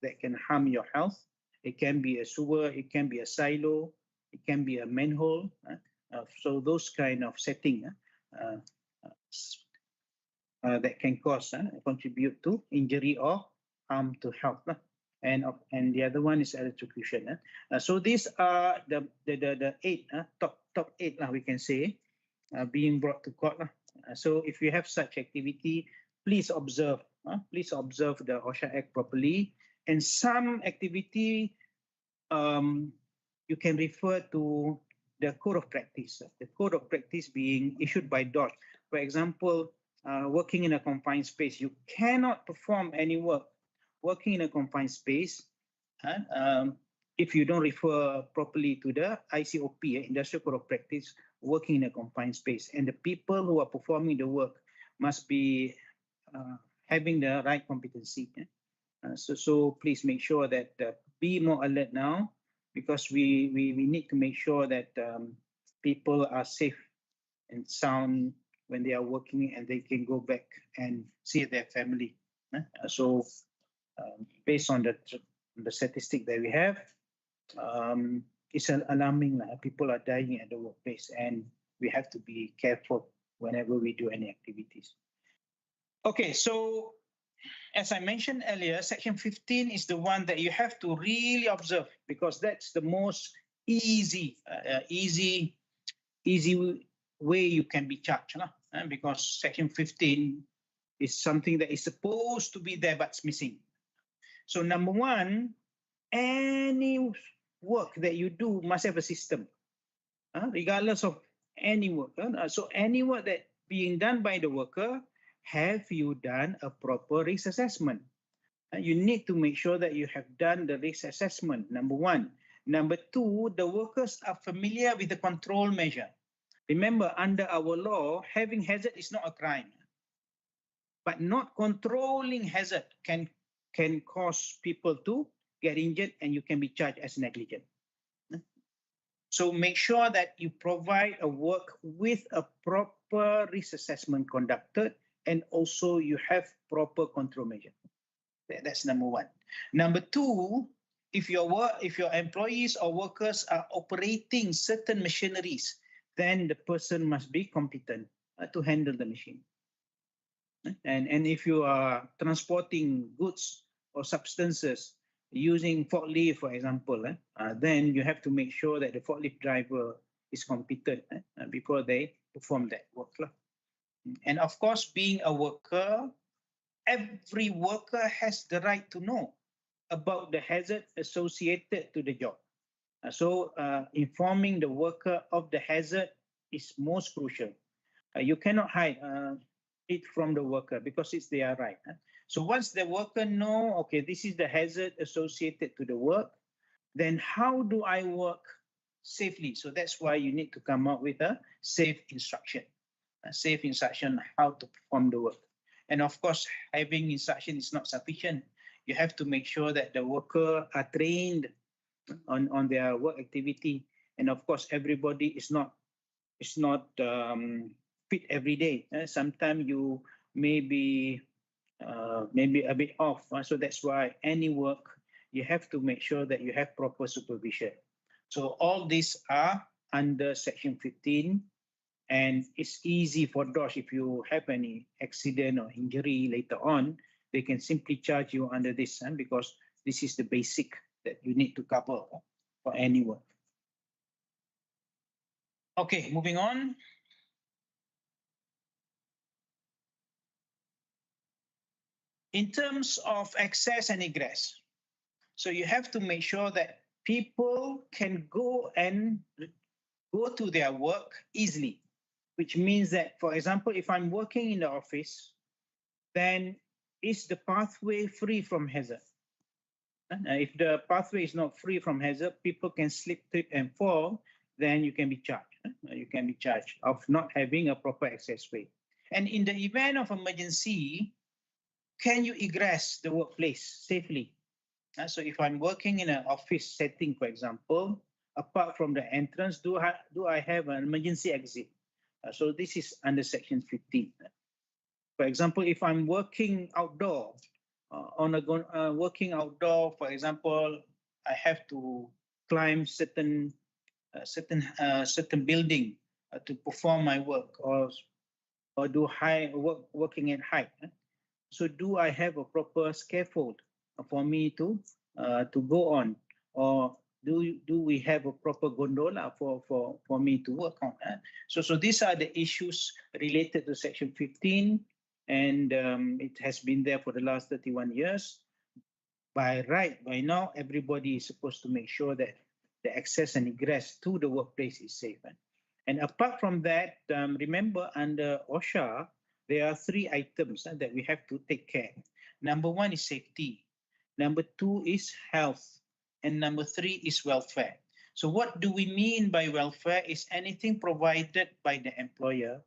that can harm your health. It can be a sewer, it can be a silo, it can be a manhole. So those kind of setting that can cause contribute to injury or harm to health. And the other one is electrocution. So these are the eight top eight we can say being brought to court. So if you have such activity, please observe the OSH Act properly. And some activity you can refer to the code of practice. The code of practice being issued by DOSH. For example, working in a confined space, you cannot perform any work working in a confined space if you don't refer properly to the ICOP, Industrial Code of Practice, working in a confined space. And the people who are performing the work must be having the right competency. So please make sure that be more alert now, because we need to make sure that people are safe and sound when they are working and they can go back and see their family. So based on the statistic that we have, it's alarming. People are dying at the workplace, and we have to be careful whenever we do any activities. Okay, so as I mentioned earlier, Section 15 is the one that you have to really observe, because that's the most easy way you can be charged. Because Section 15 is something that is supposed to be there but it's missing. So number one, any work that you do must have a system, regardless of any work. So any work that being done by the worker, have you done a proper risk assessment? You need to make sure that you have done the risk assessment, number one. Number two, the workers are familiar with the control measure. Remember, under our law, having hazard is not a crime. But not controlling hazard can cause people to get injured, and you can be charged as negligent. So make sure that you provide a work with a proper risk assessment conducted, and also you have proper control measure. That's number one. Number two, if your employees or workers are operating certain machineries, then the person must be competent to handle the machine. And if you are transporting goods or substances using forklift, for example, then you have to make sure that the forklift driver is competent before they perform that work. And of course, being a worker, every worker has the right to know about the hazard associated to the job. So informing the worker of the hazard is most crucial. You cannot hide it from the worker because it's their right. So once the worker know, okay, this is the hazard associated to the work, then how do I work safely? So that's why you need to come up with a safe instruction how to perform the work. And of course, having instruction is not sufficient. You have to make sure that the worker are trained on their work activity. And of course, everybody is not fit every day. Sometimes you may be maybe a bit off. So that's why any work, you have to make sure that you have proper supervision. So all these are under Section 15, and it's easy for DOSH if you have any accident or injury later on, they can simply charge you under this, because this is the basic that you need to cover for any work. Okay, moving on. In terms of access and egress, so you have to make sure that people can go to their work easily, which means that, for example, if I'm working in the office, then is the pathway free from hazard? If the pathway is not free from hazard, people can slip, trip, and fall, then you can be charged. You can be charged of not having a proper access way. And in the event of emergency, can you egress the workplace safely? So if I'm working in an office setting, for example, apart from the entrance, do I have an emergency exit? So this is under Section 15. For example, if I'm working outdoor, working outdoor, for example, I have to climb certain building to perform my work, or do working at height. So do I have a proper scaffold for me to go on, or do we have a proper gondola for me to work on? So these are the issues related to Section 15, and it has been there for the last 31 years. By now, everybody is supposed to make sure that the access and egress to the workplace is safe. And apart from that, remember under OSHA, there are 3 items that we have to take care. Number 1 is safety. Number 2 is health. And number 3 is welfare. So what do we mean by welfare is anything provided by the employer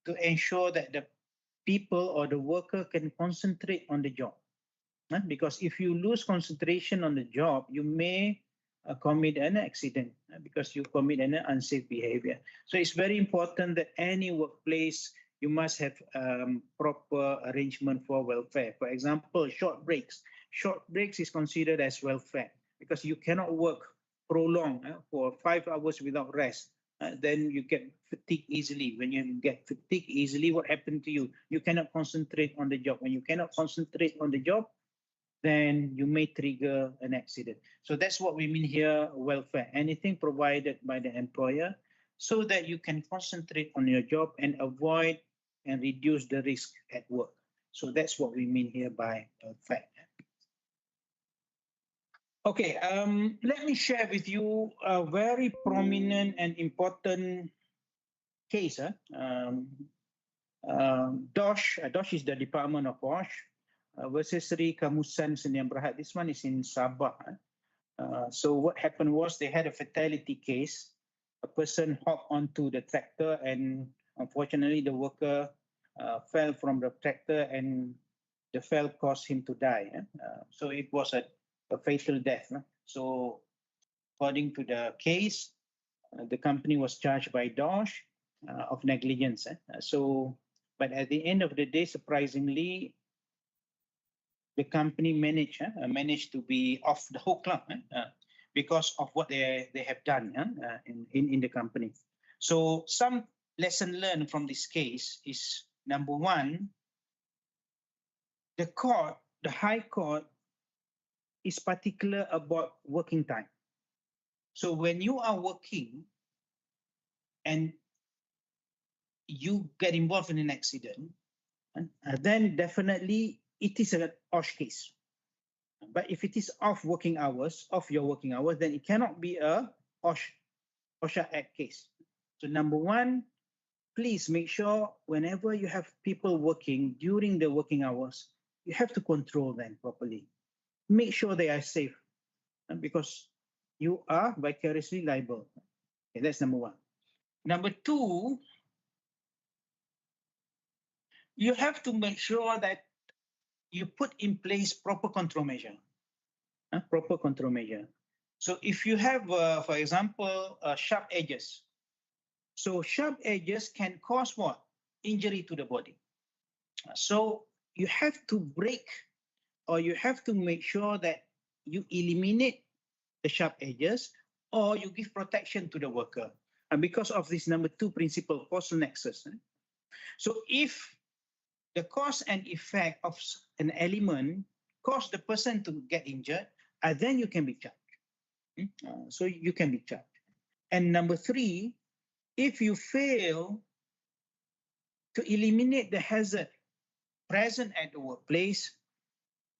to ensure that the people or the worker can concentrate on the job. Because if you lose concentration on the job, you may commit an accident because you commit an unsafe behavior. So it's very important that any workplace, you must have proper arrangement for welfare. For example, short breaks. Short breaks is considered as welfare because you cannot work prolonged for 5 hours without rest. Then you get fatigued easily. When you get fatigued easily, what happened to you? You cannot concentrate on the job. When you cannot concentrate on the job, then you may trigger an accident. So that's what we mean here, welfare. Anything provided by the employer so that you can concentrate on your job and avoid and reduce the risk at work. So that's what we mean here by welfare. Okay, let me share with you a very prominent and important case. DOSH is the Department of OSH versus Sri Kamusan Sdn Bhd. This one is in Sabah. So what happened was they had a fatality case. A person hopped onto the tractor and unfortunately the worker fell from the tractor and the fall caused him to die. So it was a fatal death. So according to the case, the company was charged by DOSH of negligence. But at the end of the day, surprisingly, the company managed to be off the hook because of what they have done in the company. So some lesson learned from this case is, number 1, the High Court is particular about working time. So when you are working and you get involved in an accident, then definitely it is an OSH case. But if it is off your working hours, then it cannot be a OSH Act case. So number one, please make sure whenever you have people working during the working hours, you have to control them properly. Make sure they are safe, because you are vicariously liable. Okay, that's number one. Number two, you have to make sure that you put in place proper control measure. Proper control measure. So if you have, for example, sharp edges. So sharp edges can cause what? Injury to the body. So you have to break, or you have to make sure that you eliminate the sharp edges, or you give protection to the worker. And because of this number two principle, causal nexus. So if the cause and effect of an element cause the person to get injured, then you can be charged. So you can be charged. And number three, if you fail to eliminate the hazard present at the workplace,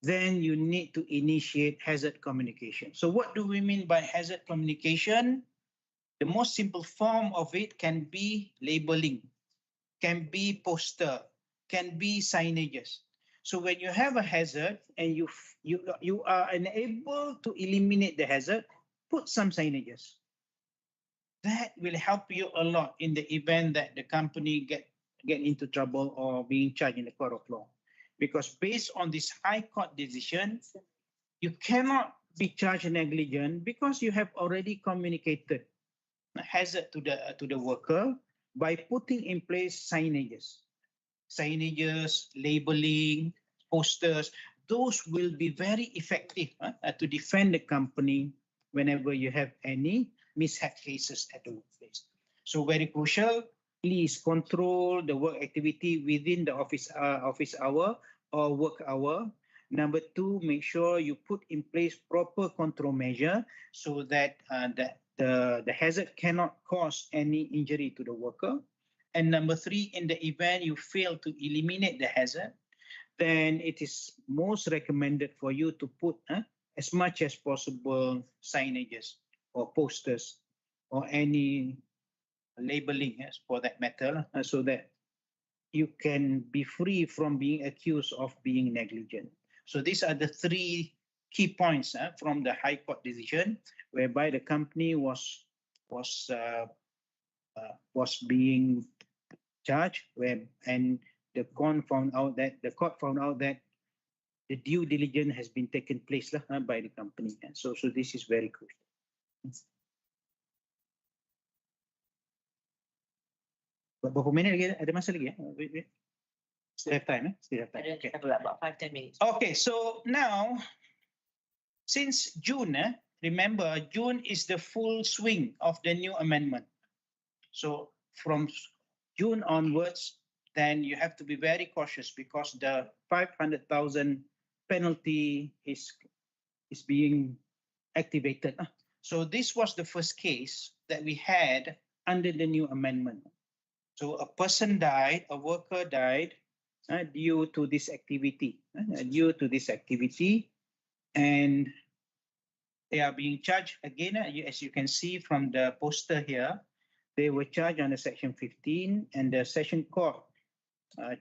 then you need to initiate hazard communication. So what do we mean by hazard communication? The most simple form of it can be labeling, can be poster, can be signages. So when you have a hazard and you are unable to eliminate the hazard, put some signages. That will help you a lot in the event that the company get into trouble or being charged in the court of law. Because based on this high court decision, you cannot be charged negligent because you have already communicated a hazard to the worker by putting in place signages, labeling, posters. Those will be very effective to defend the company whenever you have any mishap cases at the workplace. So very crucial, please control the work activity within the office hour or work hour. Number two, make sure you put in place proper control measure so that the hazard cannot cause any injury to the worker. And number three, in the event you fail to eliminate the hazard, then it is most recommended for you to put as much as possible signages or posters or any labeling, yes, for that matter, so that you can be free from being accused of being negligent. So these are the three key points from the High Court decision, whereby the company was being charged, and the court found out that the due diligence has been taken place by the company. And so this is very crucial. Berapa minit lagi? Ada masa lagi? Still have time. Still have time. Okay. About 5-10 minutes. Okay, so now, since June, remember, June is the full swing of the new amendment. So from June onwards, then you have to be very cautious because the 500,000 penalty is being activated. So this was the first case that we had under the new amendment. So a person died, a worker died due to this activity, and they are being charged again. As you can see from the poster here, they were charged under Section 15, and the Session Court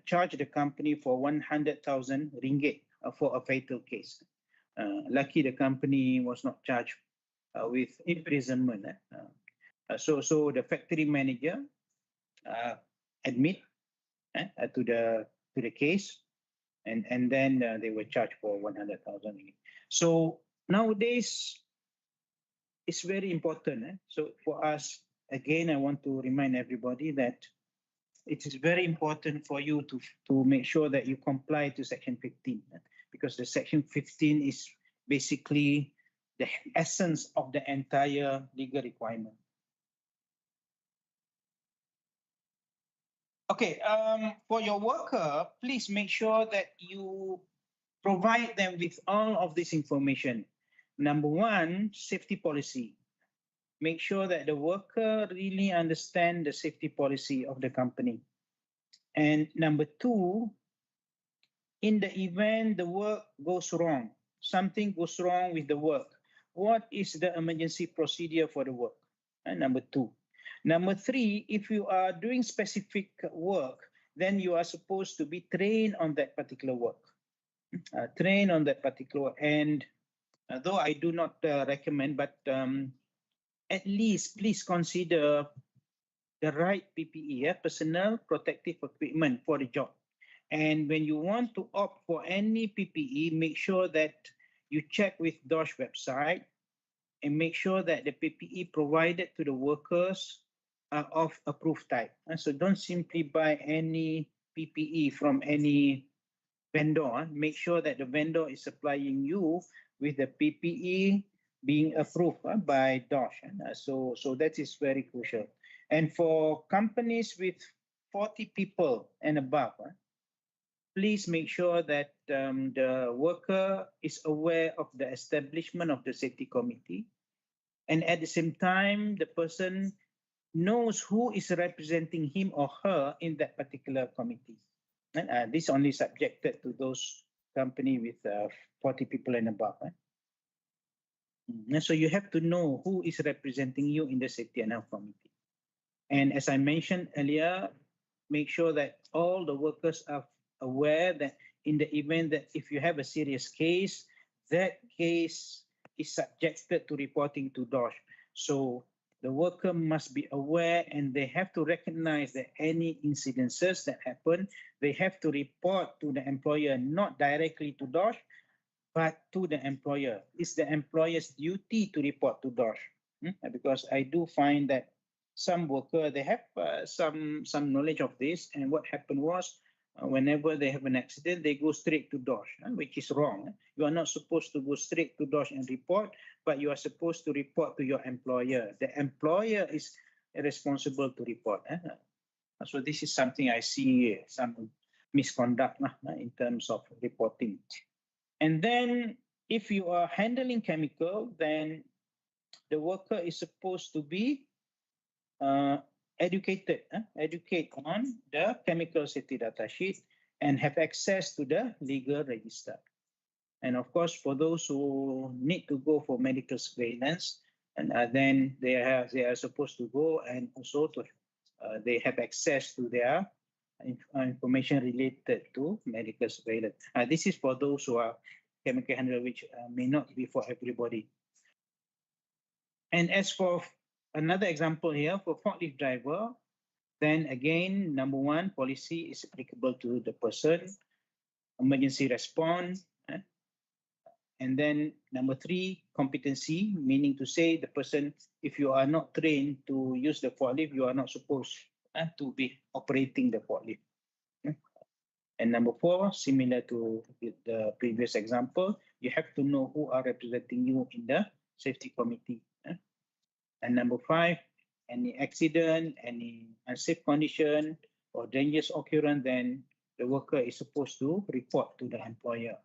charged the company for 100,000 ringgit for a fatal case. Lucky the company was not charged with imprisonment. So the factory manager admit to the case, and then they were charged for 100,000 ringgit. So nowadays, it's very important. So for us, again, I want to remind everybody that it is very important for you to make sure that you comply to Section 15, because the Section 15 is basically the essence of the entire legal requirement. Okay, for your worker, please make sure that you provide them with all of this information. Number one, safety policy. Make sure that the worker really understands the safety policy of the company. And number two, in the event the work goes wrong, something goes wrong with the work, what is the emergency procedure for the work? Number 2. Number 3, if you are doing specific work, then you are supposed to be trained on that particular work. Trained on that particular work. And though I do not recommend, but at least please consider the right PPE, personal protective equipment for the job. And when you want to opt for any PPE, make sure that you check with DOSH website and make sure that the PPE provided to the workers are of approved type. So don't simply buy any PPE from any vendor. Make sure that the vendor is supplying you with the PPE being approved by DOSH. So that is very crucial. And for companies with 40 people and above, please make sure that the worker is aware of the establishment of the safety committee. And at the same time, the person knows who is representing him or her in that particular committee. And this only subjected to those company with 40 people and above. So you have to know who is representing you in the safety and health committee. And as I mentioned earlier, make sure that all the workers are aware that in the event that if you have a serious case, that case is subjected to reporting to DOSH. So the worker must be aware and they have to recognize that any incidences that happen, they have to report to the employer, not directly to DOSH, but to the employer. It's the employer's duty to report to DOSH. Because I do find that some worker, they have some knowledge of this, and what happened was whenever they have an accident, they go straight to DOSH, which is wrong. You are not supposed to go straight to DOSH and report, but you are supposed to report to your employer. The employer is responsible to report. So this is something I see some misconduct in terms of reporting. And then if you are handling chemical, then the worker is supposed to be educate on the chemical safety data sheet and have access to the legal register. And of course, for those who need to go for medical surveillance, and then they are supposed to go, and also to they have access to their information related to medical surveillance. This is for those who are chemical handler, which may not be for everybody. And as for another example here, for forklift driver, then again, number 1, policy is applicable to the person, emergency response. And then number 3, competency, meaning to say the person, if you are not trained to use the forklift, you are not supposed to be operating the forklift. And number 4, similar to the previous example, you have to know who are representing you in the safety committee. And number 5, any accident, any unsafe condition or dangerous occurrence, then the worker is supposed to report to the employer.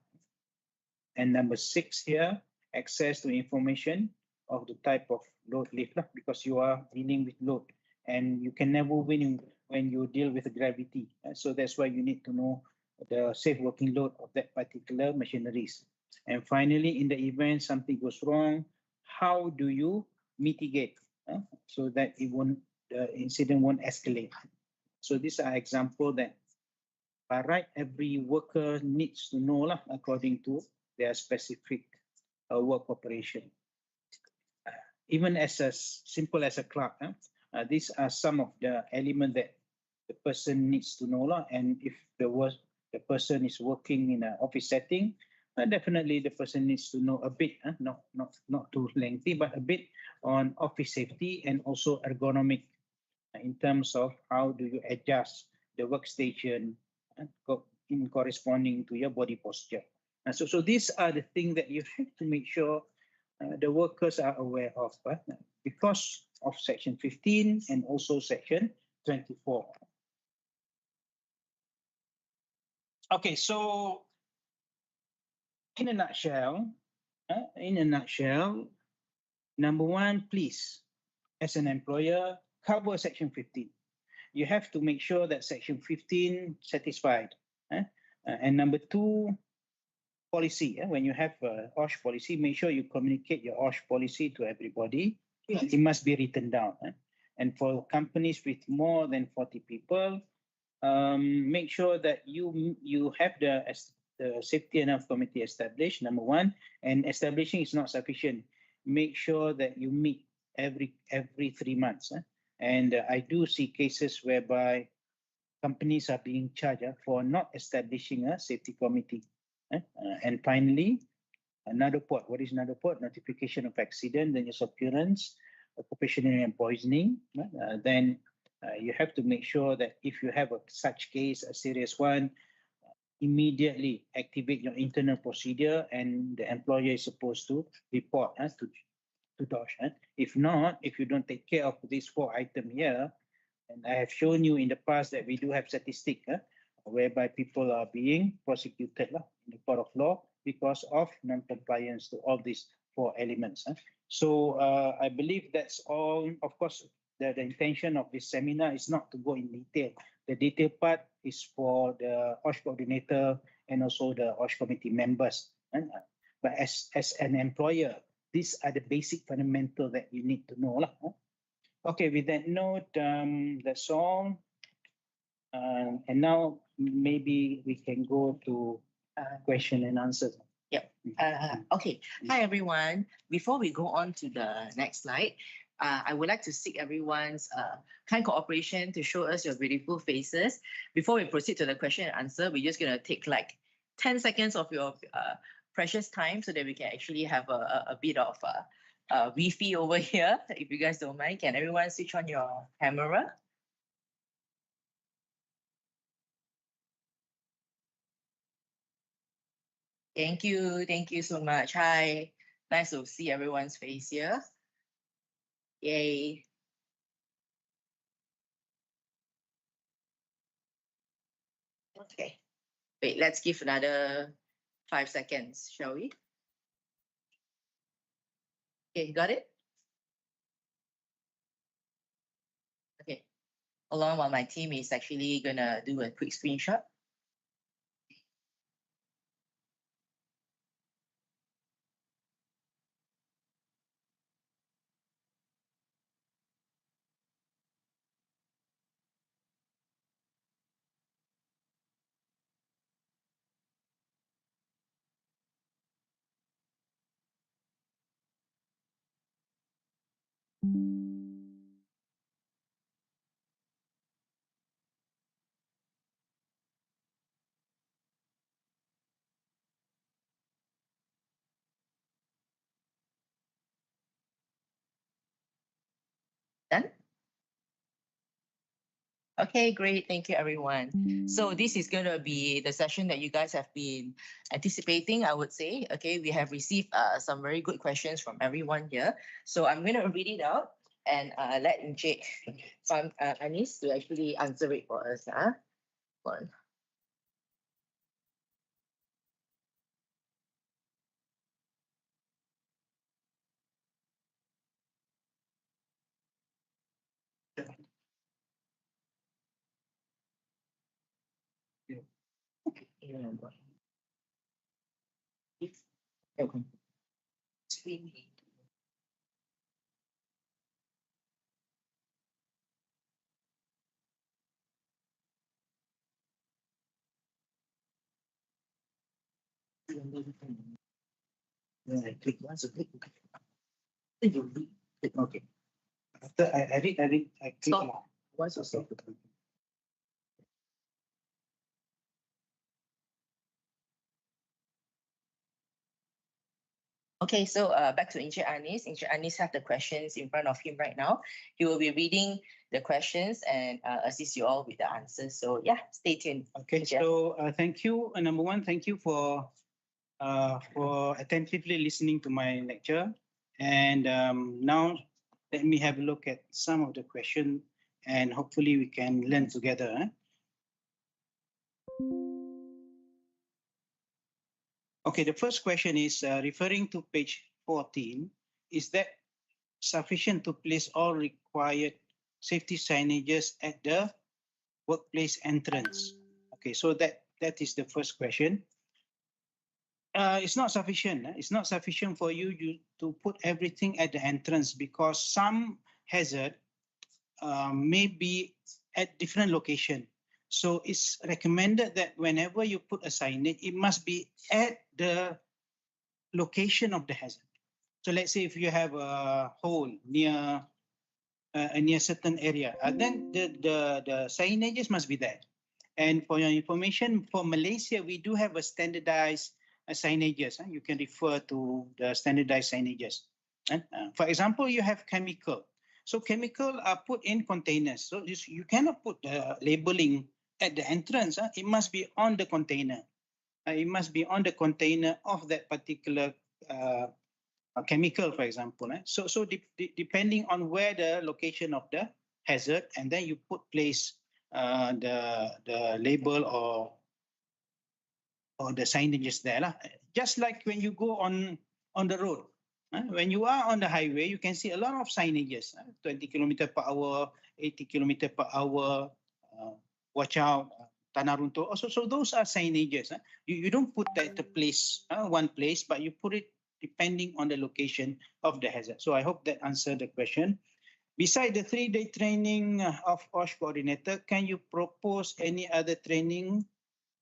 And number 6 here, access to information of the type of load lift, because you are dealing with load and you can never win when you deal with gravity. So that's why you need to know the safe working load of that particular machineries. And finally, in the event something goes wrong, how do you mitigate so that the incident won't escalate? So these are examples that by right, every worker needs to know according to their specific work operation. Even as simple as a clerk, these are some of the elements that the person needs to know. And if the person is working in an office setting, definitely the person needs to know a bit, not too lengthy, but a bit on office safety and also ergonomic in terms of how do you adjust the workstation in corresponding to your body posture. So these are the things that you have to make sure the workers are aware of because of Section 15 and also Section 24. Okay, so in a nutshell, number 1, please, as an employer, cover Section 15. You have to make sure that Section 15 satisfied. And number 2, policy. When you have a OSH policy, make sure you communicate your OSH policy to everybody. Yes. It must be written down. And for companies with more than 40 people, make sure that you have the safety and health committee established, number one, and establishing is not sufficient. Make sure that you meet every 3 months. And I do see cases whereby companies are being charged for not establishing a safety committee. And finally, another port. What is another port? Notification of accident, dangerous occurrence, occupational and poisoning. Then you have to make sure that if you have such case, a serious one, immediately activate your internal procedure, and the employer is supposed to report to DOSH. If not, if you don't take care of these 4 items here, and I have shown you in the past that we do have statistics whereby people are being prosecuted in the court of law because of non-compliance to all these 4 elements. So I believe that's all. Of course, the intention of this seminar is not to go in detail. The detail part is for the OSH coordinator and also the OSH committee members. But as an employer, these are the basic fundamentals that you need to know. Okay, with that note, that's all. And now maybe we can go to question and answers. Yep. Okay. Hi, everyone. Before we go on to the next slide, I would like to seek everyone's kind cooperation to show us your beautiful faces. Before we proceed to the question and answer, we're just going to take like 10 seconds of your precious time so that we can actually have a bit of Wi-Fi over here. If you guys don't mind, can everyone switch on your camera? Thank you. Thank you so much. Hi. Nice to see everyone's face here. Yay. Okay. Wait, let's give another 5 seconds, shall we? Okay, got it? Okay. Hold on while my team is actually gonna do a quick screenshot. Done? Okay, great. Thank you, everyone. So this is going to be the session that you guys have been anticipating, I would say. Okay, we have received some very good questions from everyone here. So I'm going to read it out and let Encik Anis to actually answer it for us. One. I click once, click. Okay. After I click. Stop. Once you stop. Okay, so back to Encik Anis. Encik Anis have the questions in front of him right now. He will be reading the questions and assist you all with the answers. So yeah, stay tuned. Okay, so thank you. Number one, thank you for attentively listening to my lecture. And now let me have a look at some of the questions, and hopefully we can learn together. Okay, the first question is referring to page 14. Is that sufficient to place all required safety signages at the workplace entrance? Okay, so that is the first question. It's not sufficient. It's not sufficient for you to put everything at the entrance, because some hazard may be at different location. So it's recommended that whenever you put a signage, it must be at the location of the hazard. So let's say if you have a hole near a certain area, then the signages must be there. And for your information, for Malaysia, we do have a standardized signages. You can refer to the standardized signages. For example, you have chemical. So chemical are put in containers. So you cannot put the labeling at the entrance. It must be on the container. It must be on the container of that particular chemical, for example. So depending on where the location of the hazard, and then you place the label or the signages there. Just like when you go on the road. When you are on the highway, you can see a lot of signages, 20 km per hour, 80 km per hour, watch out, tanah runtuh. So those are signages. You don't put that to place, one place, but you put it depending on the location of the hazard. So I hope that answered the question. Beside the 3-day training of OSH coordinator, can you propose any other training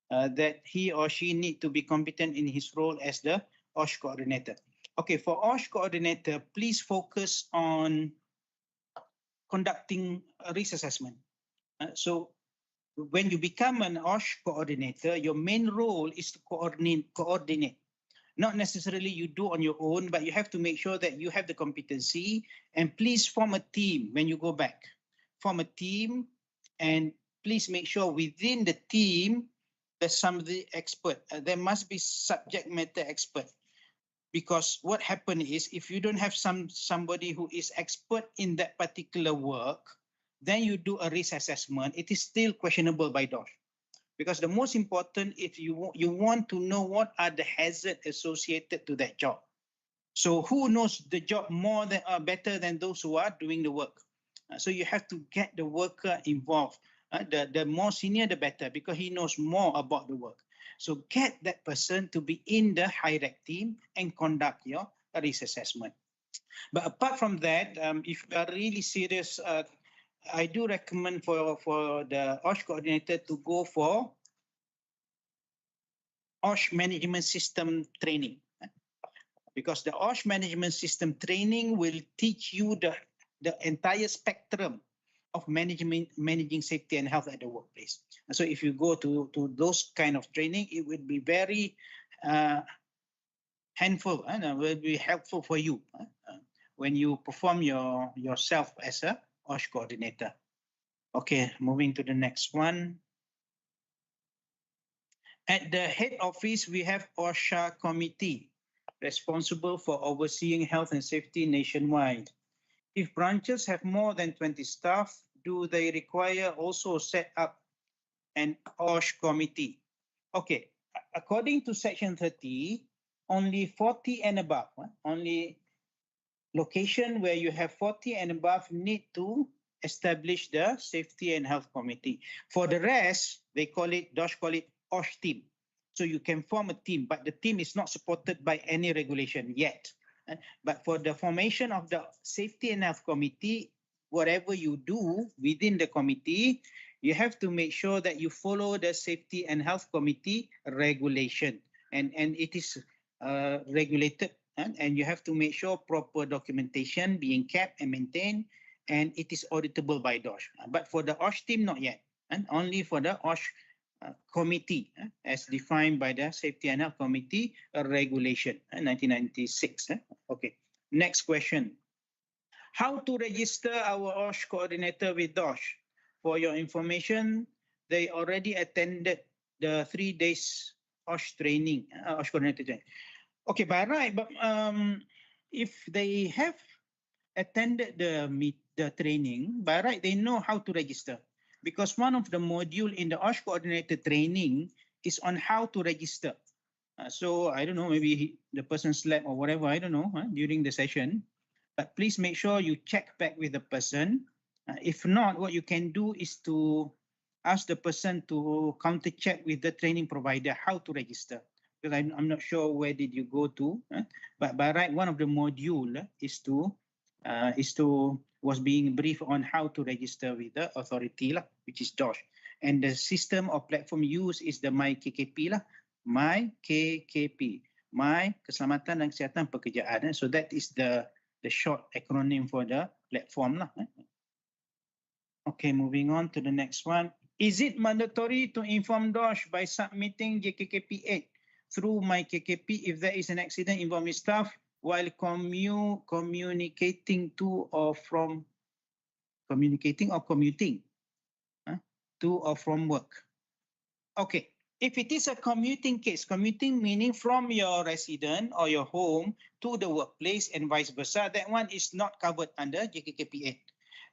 that he or she need to be competent in his role as the OSH coordinator? Okay, for OSH coordinator, please focus on conducting a risk assessment. So when you become an OSH coordinator, your main role is to coordinate. Not necessarily you do on your own, but you have to make sure that you have the competency, and please form a team when you go back. Form a team, and please make sure within the team there's somebody expert. There must be subject matter expert, because what happens is if you don't have somebody who is expert in that particular work, then you do a risk assessment. It is still questionable by DOSH. Because the most important, if you want to know what are the hazards associated to that job. So who knows the job more than better than those who are doing the work? So you have to get the worker involved. The more senior, the better, because he knows more about the work. So get that person to be in the high-rec team and conduct your risk assessment. But apart from that, if you are really serious, I do recommend for the OSH coordinator to go for OSH management system training, because the OSH management system training will teach you the entire spectrum of managing safety and health at the workplace. And so if you go to those kind of training, it would be very handful and will be helpful for you when you perform yourself as a OSH coordinator. Okay, moving to the next one. At the head office, we have OSHA committee responsible for overseeing health and safety nationwide. If branches have more than 20 staff, do they require also set up an OSH committee? Okay, according to section 30, only 40 and above, only location where you have 40 and above need to establish the safety and health committee. For the rest, DOSH call it OSH team. So you can form a team, but the team is not supported by any regulation yet. But for the formation of the safety and health committee, whatever you do within the committee, you have to make sure that you follow the safety and health committee regulation. And it is regulated, and you have to make sure proper documentation being kept and maintained, and it is auditable by DOSH. But for the OSH team, not yet, and only for the OSH committee as defined by the Safety and Health Committee regulation 1996. Okay, next question. How to register our OSH coordinator with DOSH? For your information, they already attended the 3 days OSH training, OSH coordinator training. Okay, by right, but if they have attended the training, by right, they know how to register. Because one of the module in the OSH coordinator training is on how to register. So I don't know, maybe the person slept or whatever, I don't know, during the session. But please make sure you check back with the person. If not, what you can do is to ask the person to counter check with the training provider how to register. because I'm not sure where did you go to. But by right, one of the module was being briefed on how to register with the authority lah, which is DOSH. And the system or platform used is the MyKKP lah, MyKKP, My Keselamatan dan Kesihatan Pekerjaan. So that is the short acronym for the platform lah. Okay, moving on to the next one. Is it mandatory to inform DOSH by submitting JKKP 8 through MyKKP if there is an accident involving staff while communicating to or from commuting to or from work? Okay, if it is a commuting case, commuting meaning from your residence or your home to the workplace and vice versa, that one is not covered under JKKP 8.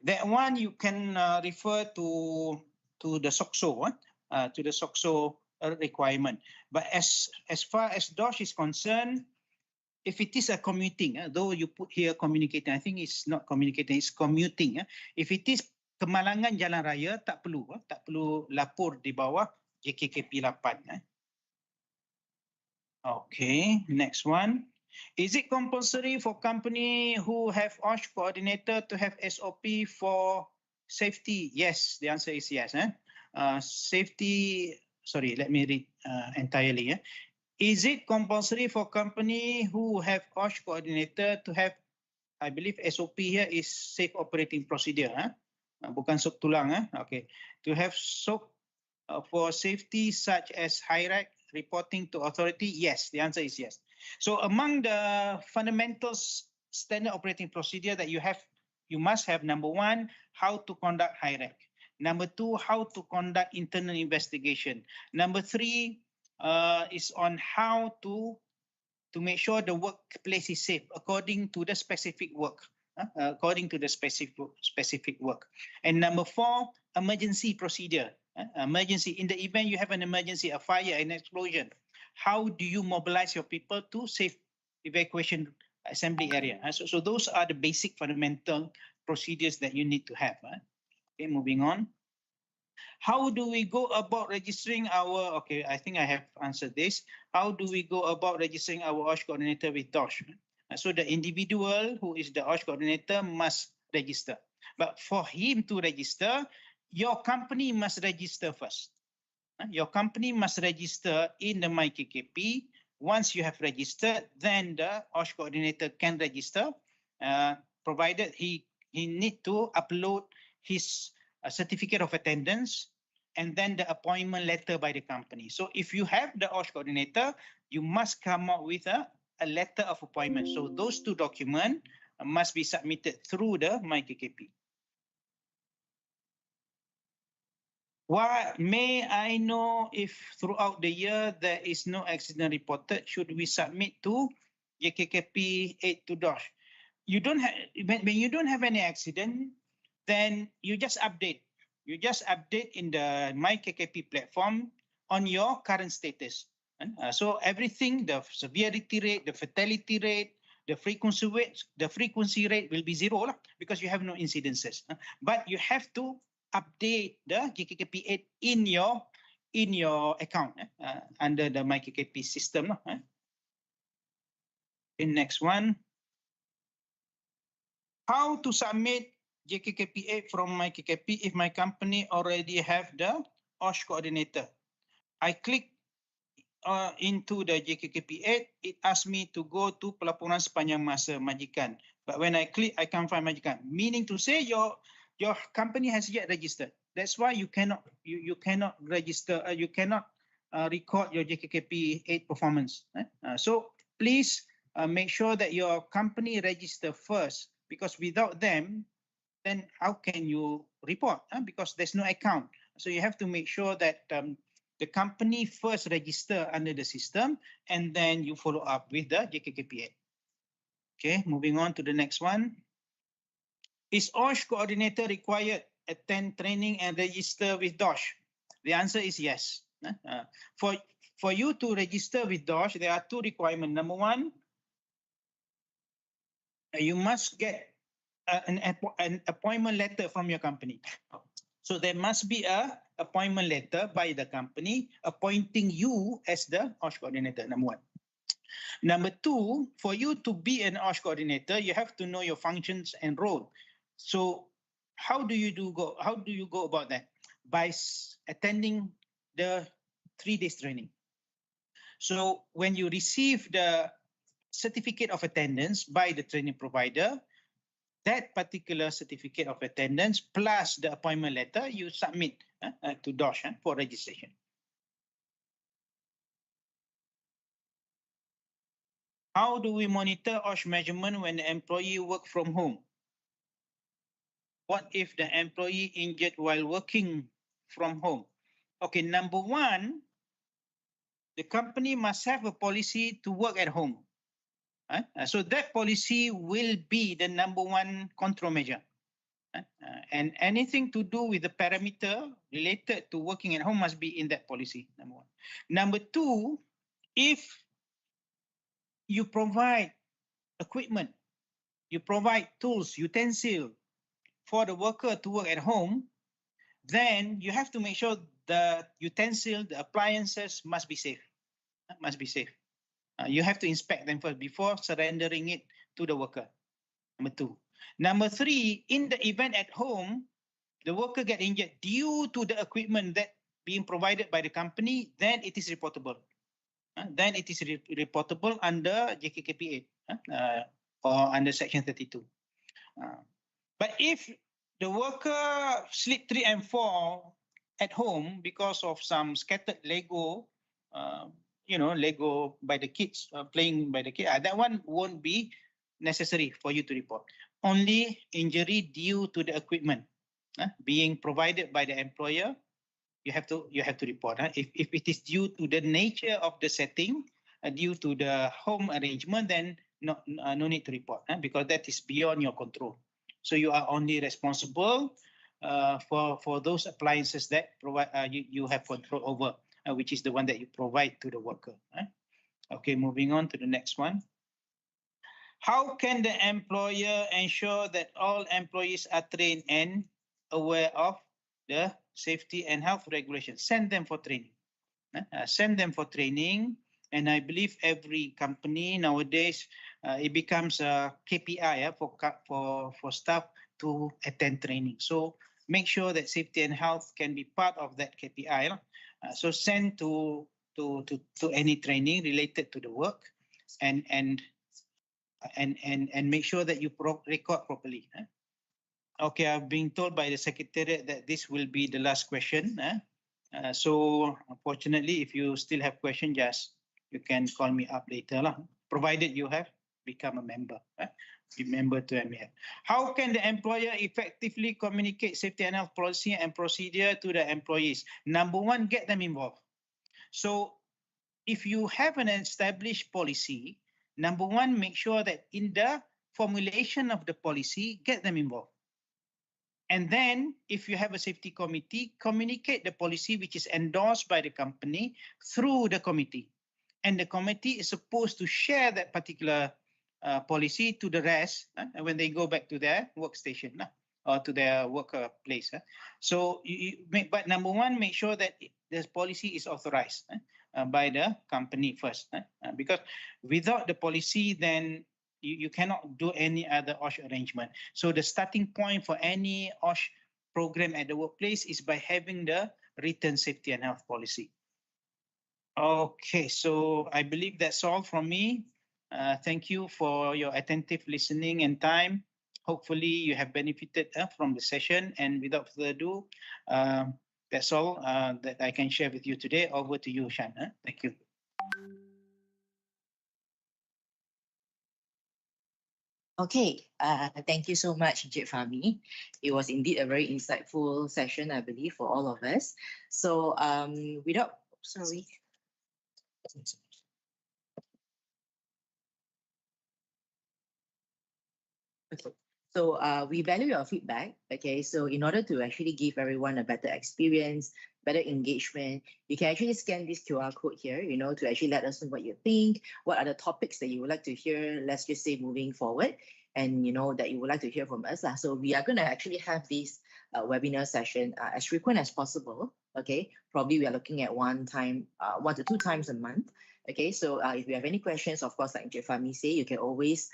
That one you can refer to the SOCSO, to the SOCSO requirement. But as far as DOSH is concerned, if it is a commuting, though you put here communicating, I think it's not communicating, it's commuting. If it is kemalangan jalan raya, tak perlu lapor di bawah JKKP 8. Okay, next one. Is it compulsory for company who have OSH coordinator to have SOP for safety? Yes, the answer is yes. Safety, sorry, let me read entirely. Is it compulsory for company who have OSH coordinator to have, I believe SOP here is safe operating procedure, bukan SOP tulang. Okay, to have SOP for safety such as HIRAC reporting to authority? Yes, the answer is yes. So among the fundamental standard operating procedure that you must have, number one, how to conduct HIRAC. Number two, how to conduct internal investigation. Number three is on how to make sure the workplace is safe according to the specific work. Specific work. And number four, emergency procedure. Emergency, in the event you have an emergency, a fire, an explosion, how do you mobilize your people to safe evacuation assembly area? So those are the basic fundamental procedures that you need to have. Okay, moving on. How do we go about registering our, okay, I think I have answered this. How do we go about registering our OSH coordinator with DOSH? So the individual who is the OSH coordinator must register. But for him to register, your company must register first. Your company must register in the MyKKP. Once you have registered, then the OSH coordinator can register, provided he need to upload his certificate of attendance and then the appointment letter by the company. So if you have the OSH coordinator, you must come up with a letter of appointment. So those two documents must be submitted through the MyKKP. What may I know if throughout the year there is no accident reported? Should we submit to JKKP 8 to DOSH? You don't have, when you don't have any accident, then you just update. You just update in the MyKKP platform on your current status. So everything, the severity rate, the fatality rate, the frequency rate will be zero because you have no incidences. But you have to update the JKKP 8 in your account under the MyKKP system. Okay, next one. How to submit JKKP 8 from MyKKP if my company already have the OSH coordinator? I click into the JKKP 8, it asks me to go to pelaporan sepanjang masa majikan. But when I click, I can't find majikan. Meaning to say your company has yet registered. That's why you cannot register. You cannot record your JKKP 8 performance. So please make sure that your company register first, because without them, then how can you report? Because there's no account. So you have to make sure that the company first register under the system, and then you follow up with the JKKP 8. Okay, moving on to the next one. Is OSH coordinator required attend training and register with DOSH? The answer is yes. For you to register with DOSH, there are two requirements. Number one, you must get an appointment letter from your company. So there must be a appointment letter by the company appointing you as the OSH coordinator, number one. Number two, for you to be an OSH coordinator, you have to know your functions and role. So how do you go about that? By attending the 3 days training. So when you receive the certificate of attendance by the training provider, that particular certificate of attendance plus the appointment letter, you submit to DOSH for registration. How do we monitor OSH measurement when the employee works from home? What if the employee injured while working from home? Okay, number one, the company must have a policy to work at home. So that policy will be the number one control measure. And anything to do with the parameter related to working at home must be in that policy, number one. Number two, if you provide equipment, you provide tools, utensils for the worker to work at home, then you have to make sure the utensil, the appliances must be safe. Must be safe. You have to inspect them first before surrendering it to the worker. Number two. Number three, in the event at home, the worker get injured due to the equipment that being provided by the company, then it is reportable. Then it is reportable under JKKPA or under Section 32. But if the worker slip, trip, and fall at home because of some scattered Lego, Lego by the kids, playing by the kids, that one won't be necessary for you to report. Only injury due to the equipment being provided by the employer, you have to report. If it is due to the nature of the setting, due to the home arrangement, then no need to report because that is beyond your control. So you are only responsible for those appliances that provide you have control over, which is the one that you provide to the worker. Okay, moving on to the next one. How can the employer ensure that all employees are trained and aware of the safety and health regulations? Send them for training. Send them for training. And I believe every company nowadays, it becomes a KPI for staff to attend training. So make sure that safety and health can be part of that KPI. So send to any training related to the work, and make sure that you record properly. Okay, I've been told by the secretariat that this will be the last question. So unfortunately, if you still have questions, just you can call me up later, provided you have become a member. Be member to MEF. How can the employer effectively communicate safety and health policy and procedure to the employees? Number one, get them involved. So if you have an established policy, number one, make sure that in the formulation of the policy, get them involved. And then if you have a safety committee, communicate the policy which is endorsed by the company through the committee. And the committee is supposed to share that particular policy to the rest when they go back to their workstation or to their workplace. So, but number one, make sure that this policy is authorized by the company first, because without the policy, then you cannot do any other OSH arrangement. So the starting point for any OSH program at the workplace is by having the written safety and health policy. Okay, so I believe that's all from me. Thank you for your attentive listening and time. Hopefully you have benefited from the session, and without further ado, that's all that I can share with you today. Over to you, Shan. Thank you. Okay, thank you so much, Hj Fahmy. It was indeed a very insightful session, I believe, for all of us. So sorry. Okay. So we value your feedback. Okay, so in order to actually give everyone a better experience, better engagement, you can actually scan this QR code here, to actually let us know what you think, what are the topics that you would like to hear, let's just say moving forward, and that you would like to hear from us. So we are going to actually have this webinar session as frequent as possible. Okay, probably we are looking at 1 to 2 times a month. Okay, so if you have any questions, of course, like Encik Fahmy say, you can always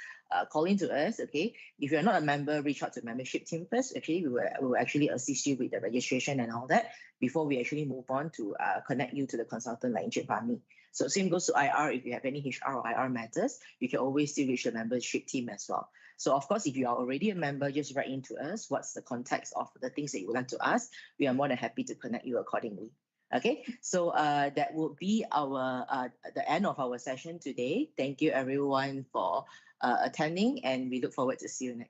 call in to us. Okay, if you're not a member, reach out to membership team first. Actually, we will actually assist you with the registration and all that before we actually move on to connect you to the consultant like Encik Fahmy. So same goes to IR. If you have any HR or IR matters, you can always still reach the membership team as well. So of course, if you are already a member, just write into us what's the context of the things that you would like to ask. We are more than happy to connect you accordingly. Okay, so that will be our the end of our session today. Thank you everyone for attending, and we look forward to see you next.